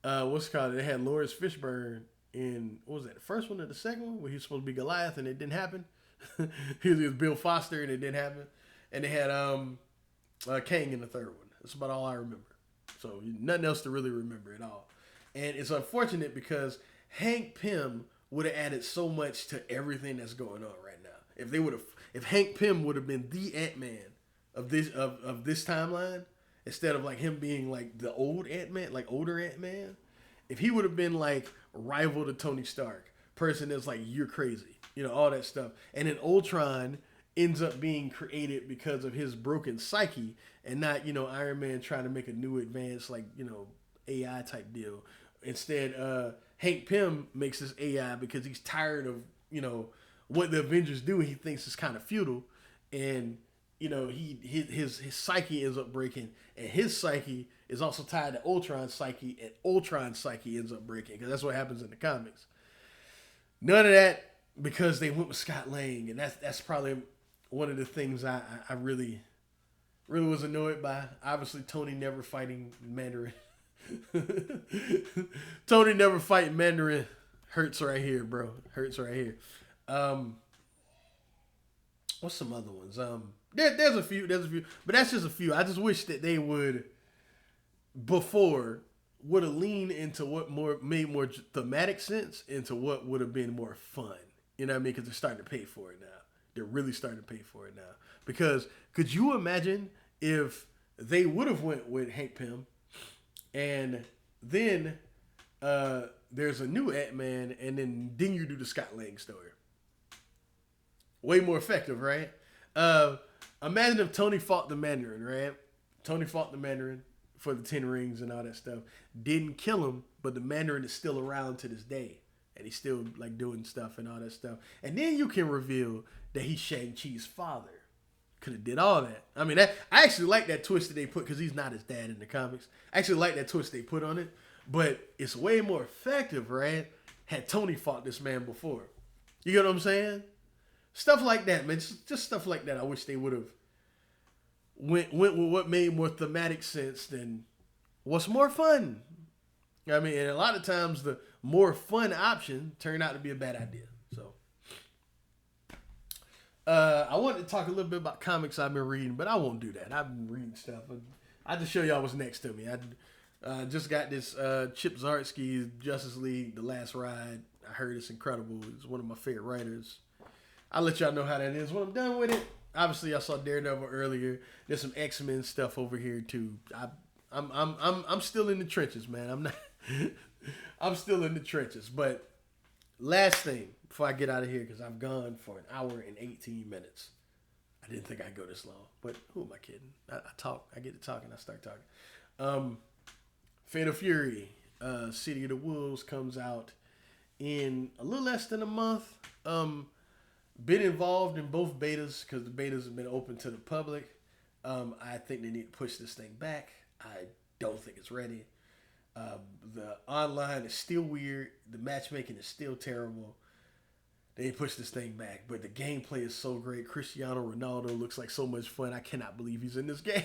what's it called? They had Lawrence Fishburne in, what was that, the first one or the second one? Where he was supposed to be Goliath and it didn't happen. He was Bill Foster and it didn't happen. And they had Kang in the third one. That's about all I remember. So nothing else to really remember at all. And it's unfortunate because Hank Pym would have added so much to everything that's going on right now. If Hank Pym would have been the Ant-Man of this timeline, instead of like him being like the old Ant-Man, like older Ant-Man, if he would have been like rival to Tony Stark, person that's like, you're crazy, all that stuff. And then Ultron ends up being created because of his broken psyche and not, Iron Man trying to make a new advanced, like, AI type deal. Instead, Hank Pym makes this AI because he's tired of, what the Avengers do. He thinks it's kind of futile. And, his psyche ends up breaking. And his psyche is also tied to Ultron's psyche. And Ultron's psyche ends up breaking, because that's what happens in the comics. None of that because they went with Scott Lang. And that's probably one of the things I really was annoyed by. Obviously, Tony never fighting Mandarin. Tony never fighting Mandarin hurts right here, bro. Hurts right here. What's some other ones? There's a few, but that's just a few. I just wish that they would have leaned into what made more thematic sense, into what would have been more fun. You know what I mean? Because they're starting to pay for it now. They're really starting to pay for it now. Because could you imagine if they would have went with Hank Pym, and then there's a new Ant-Man, and then you do the Scott Lang story? Way more effective, right? Imagine if Tony fought the Mandarin, right? Tony fought the Mandarin for the 10 rings and all that stuff. Didn't kill him, but the Mandarin is still around to this day. And he's still like doing stuff and all that stuff. And then you can reveal that he's Shang-Chi's father. Could have did all that. I mean, I actually like that twist that they put, because he's not his dad in the comics. I actually like that twist they put on it. But it's way more effective, right? Had Tony fought this man before. You get what I'm saying? Stuff like that, man. Just stuff like that. I wish they would have went with what made more thematic sense than what's more fun. I mean, and a lot of times the more fun option turned out to be a bad idea. So, I wanted to talk a little bit about comics I've been reading, but I won't do that. I've been reading stuff. I'll just show y'all what's next to me. I just got this Chip Zdarsky's Justice League: The Last Ride. I heard it's incredible. It's one of my favorite writers. I'll let y'all know how that is when I'm done with it. Obviously, I saw Daredevil earlier. There's some X-Men stuff over here too. I'm still in the trenches, man. I'm not. I'm still in the trenches. But last thing before I get out of here, because I've gone for an hour and 18 minutes. I didn't think I'd go this long, but who am I kidding? I talk. I get to talking. I start talking. Fatal Fury, City of the Wolves comes out in a little less than a month. Been involved in both betas, because the betas have been open to the public. I think they need to push this thing back. I don't think it's ready. The online is still weird. The matchmaking is still terrible. They pushed this thing back, but the gameplay is so great. Cristiano Ronaldo looks like so much fun. I cannot believe he's in this game.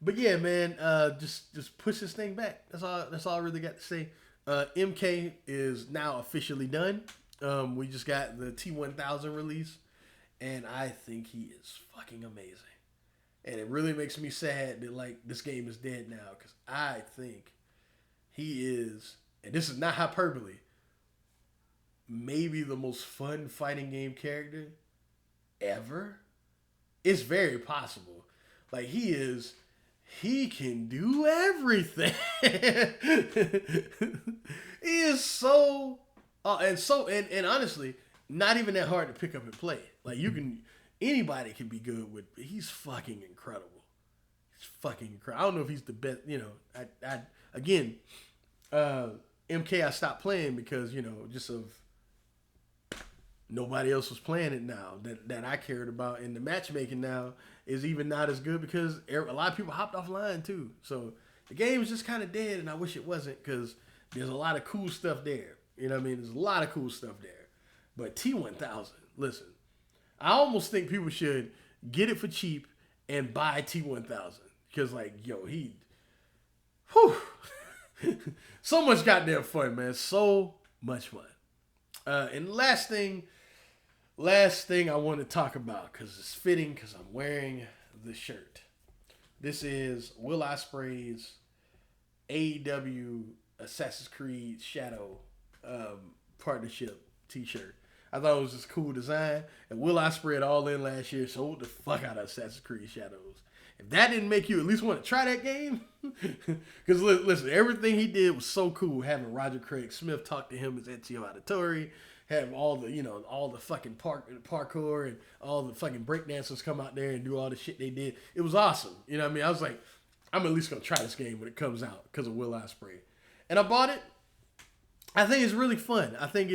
But yeah, man, just push this thing back. That's all I really got to say. MK is now officially done. We just got the T1000 release, and I think he is fucking amazing. And it really makes me sad that like this game is dead now because I think he is, and this is not hyperbole, maybe the most fun fighting game character ever. It's very possible. Like he can do everything. He is and honestly, not even that hard to pick up and play. Like anybody can be good with. He's fucking incredible. He's fucking incredible. I don't know if he's the best. Again, MK I stopped playing because just of nobody else was playing it now that I cared about, and the matchmaking now is even not as good because a lot of people hopped offline too. So the game is just kind of dead, and I wish it wasn't because there's a lot of cool stuff there. You know what I mean? There's a lot of cool stuff there. But T1000, listen, I almost think people should get it for cheap and buy T1000 because whew, so much goddamn fun, man. So much fun. And last thing I want to talk about because it's fitting because I'm wearing the shirt. This is Will Ospreay's AEW Assassin's Creed Shadow partnership t-shirt. I thought it was this cool design, and Will Ospreay at All In last year sold the fuck out of Assassin's Creed Shadows. If that didn't make you at least want to try that game, because listen, everything he did was so cool. Having Roger Craig Smith talk to him as Ezio Auditore, have all the fucking parkour and all the fucking breakdancers come out there and do all the shit they did. It was awesome. You know what I mean? I was like, I'm at least gonna try this game when it comes out because of Will Ospreay, and I bought it. I think it's really fun. I think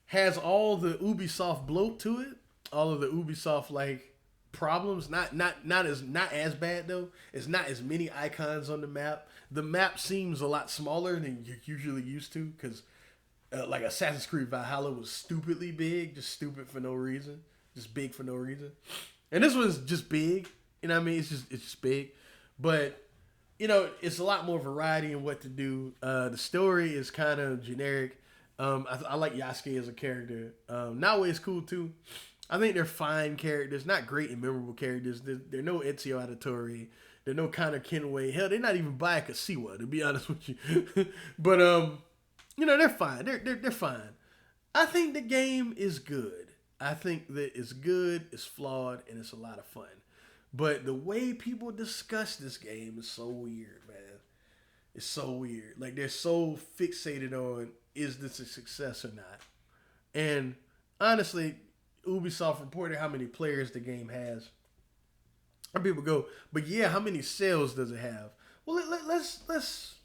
has all the Ubisoft bloat to it, all of the Ubisoft like problems. Not as bad though. It's not as many icons on the map. The map seems a lot smaller than you're usually used to because like Assassin's Creed Valhalla was stupidly big, just stupid for no reason, just big for no reason. And this one's just big. You know what I mean? It's just big, but it's a lot more variety in what to do. The story is kind of generic. I like Yasuke as a character. Naoe is cool too. I think they're fine characters, not great and memorable characters. They're no Ezio Auditore. They're no Connor Kenway. Hell, they're not even Bayaka Siwa, to be honest with you. But they're fine. They're fine. I think the game is good. I think that it's good, it's flawed, and it's a lot of fun. But the way people discuss this game is so weird, man. It's so weird. Like they're so fixated on, is this a success or not? And honestly, Ubisoft reported how many players the game has. And people go, but yeah, how many sales does it have? Well, let's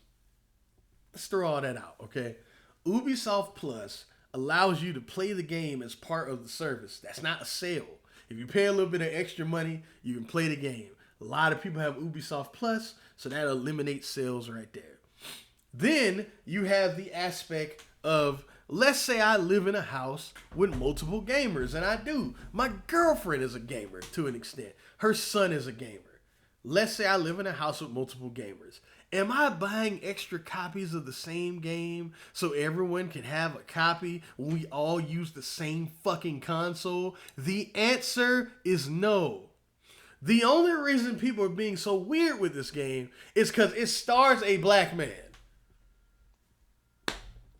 throw all that out, okay? Ubisoft Plus allows you to play the game as part of the service. That's not a sale. If you pay a little bit of extra money, you can play the game. A lot of people have Ubisoft Plus, so that eliminates sales right there. Then you have the aspect of, let's say I live in a house with multiple gamers, and I do. My girlfriend is a gamer to an extent. Her son is a gamer. Let's say I live in a house with multiple gamers. Am I buying extra copies of the same game so everyone can have a copy when we all use the same fucking console? The answer is no. The only reason people are being so weird with this game is because it stars a black man.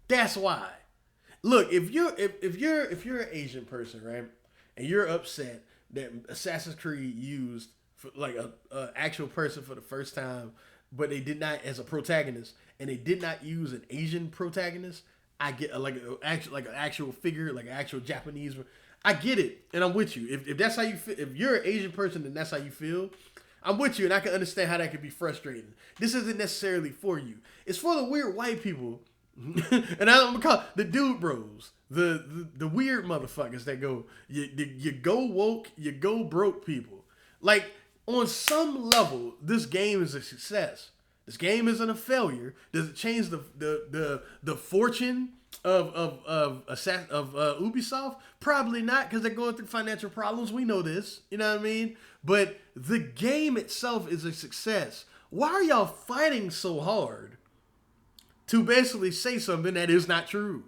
That's why. Look, if you're an Asian person, right, and you're upset that Assassin's Creed used for like a actual person for the first time, but they did not as a protagonist, and they did not use an Asian protagonist. I get like an actual figure, like an actual Japanese. I get it, and I'm with you. If that's how you feel, if you're an Asian person and that's how you feel, I'm with you, and I can understand how that could be frustrating. This isn't necessarily for you. It's for the weird white people, and I'm gonna call the dude bros, the weird motherfuckers that go, you go woke, you go broke people. Like on some level, this game is a success. This game isn't a failure. Does it change the fortune of Ubisoft? Probably not, because they're going through financial problems. We know this. You know what I mean? But the game itself is a success. Why are y'all fighting so hard to basically say something that is not true?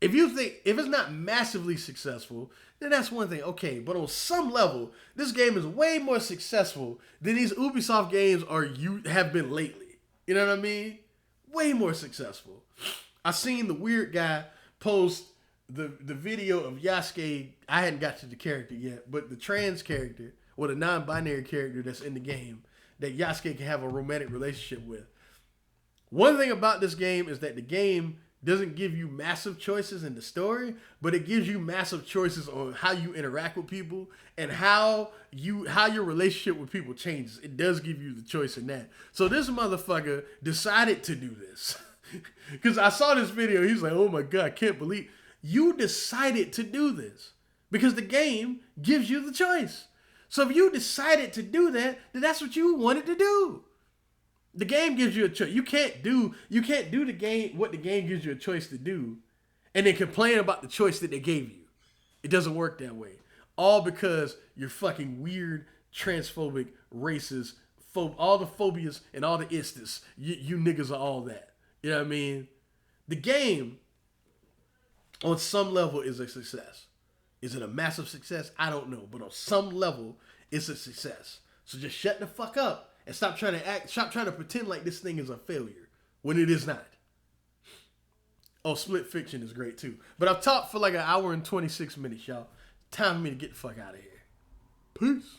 If it's not massively successful, then that's one thing. Okay, but on some level, this game is way more successful than these Ubisoft games have been lately. You know what I mean? Way more successful. I seen the weird guy post the video of Yasuke. I hadn't got to the character yet, but the trans character or the non-binary character that's in the game that Yasuke can have a romantic relationship with. One thing about this game is that the game doesn't give you massive choices in the story, but it gives you massive choices on how you interact with people and how your relationship with people changes. It does give you the choice in that. So this motherfucker decided to do this. Because I saw this video, he's like, oh my God, I can't believe you decided to do this. Because the game gives you the choice. So if you decided to do that, then that's what you wanted to do. The game gives you a choice. You can't do the game what the game gives you a choice to do, and then complain about the choice that they gave you. It doesn't work that way. All because you're fucking weird, transphobic, racist, all the phobias and all the istis. You niggas are all that. You know what I mean? The game, on some level, is a success. Is it a massive success? I don't know. But on some level, it's a success. So just shut the fuck up and stop trying to pretend like this thing is a failure when it is not. Oh, Split Fiction is great too. But I've talked for like an hour and 26 minutes, y'all. Time for me to get the fuck out of here. Peace.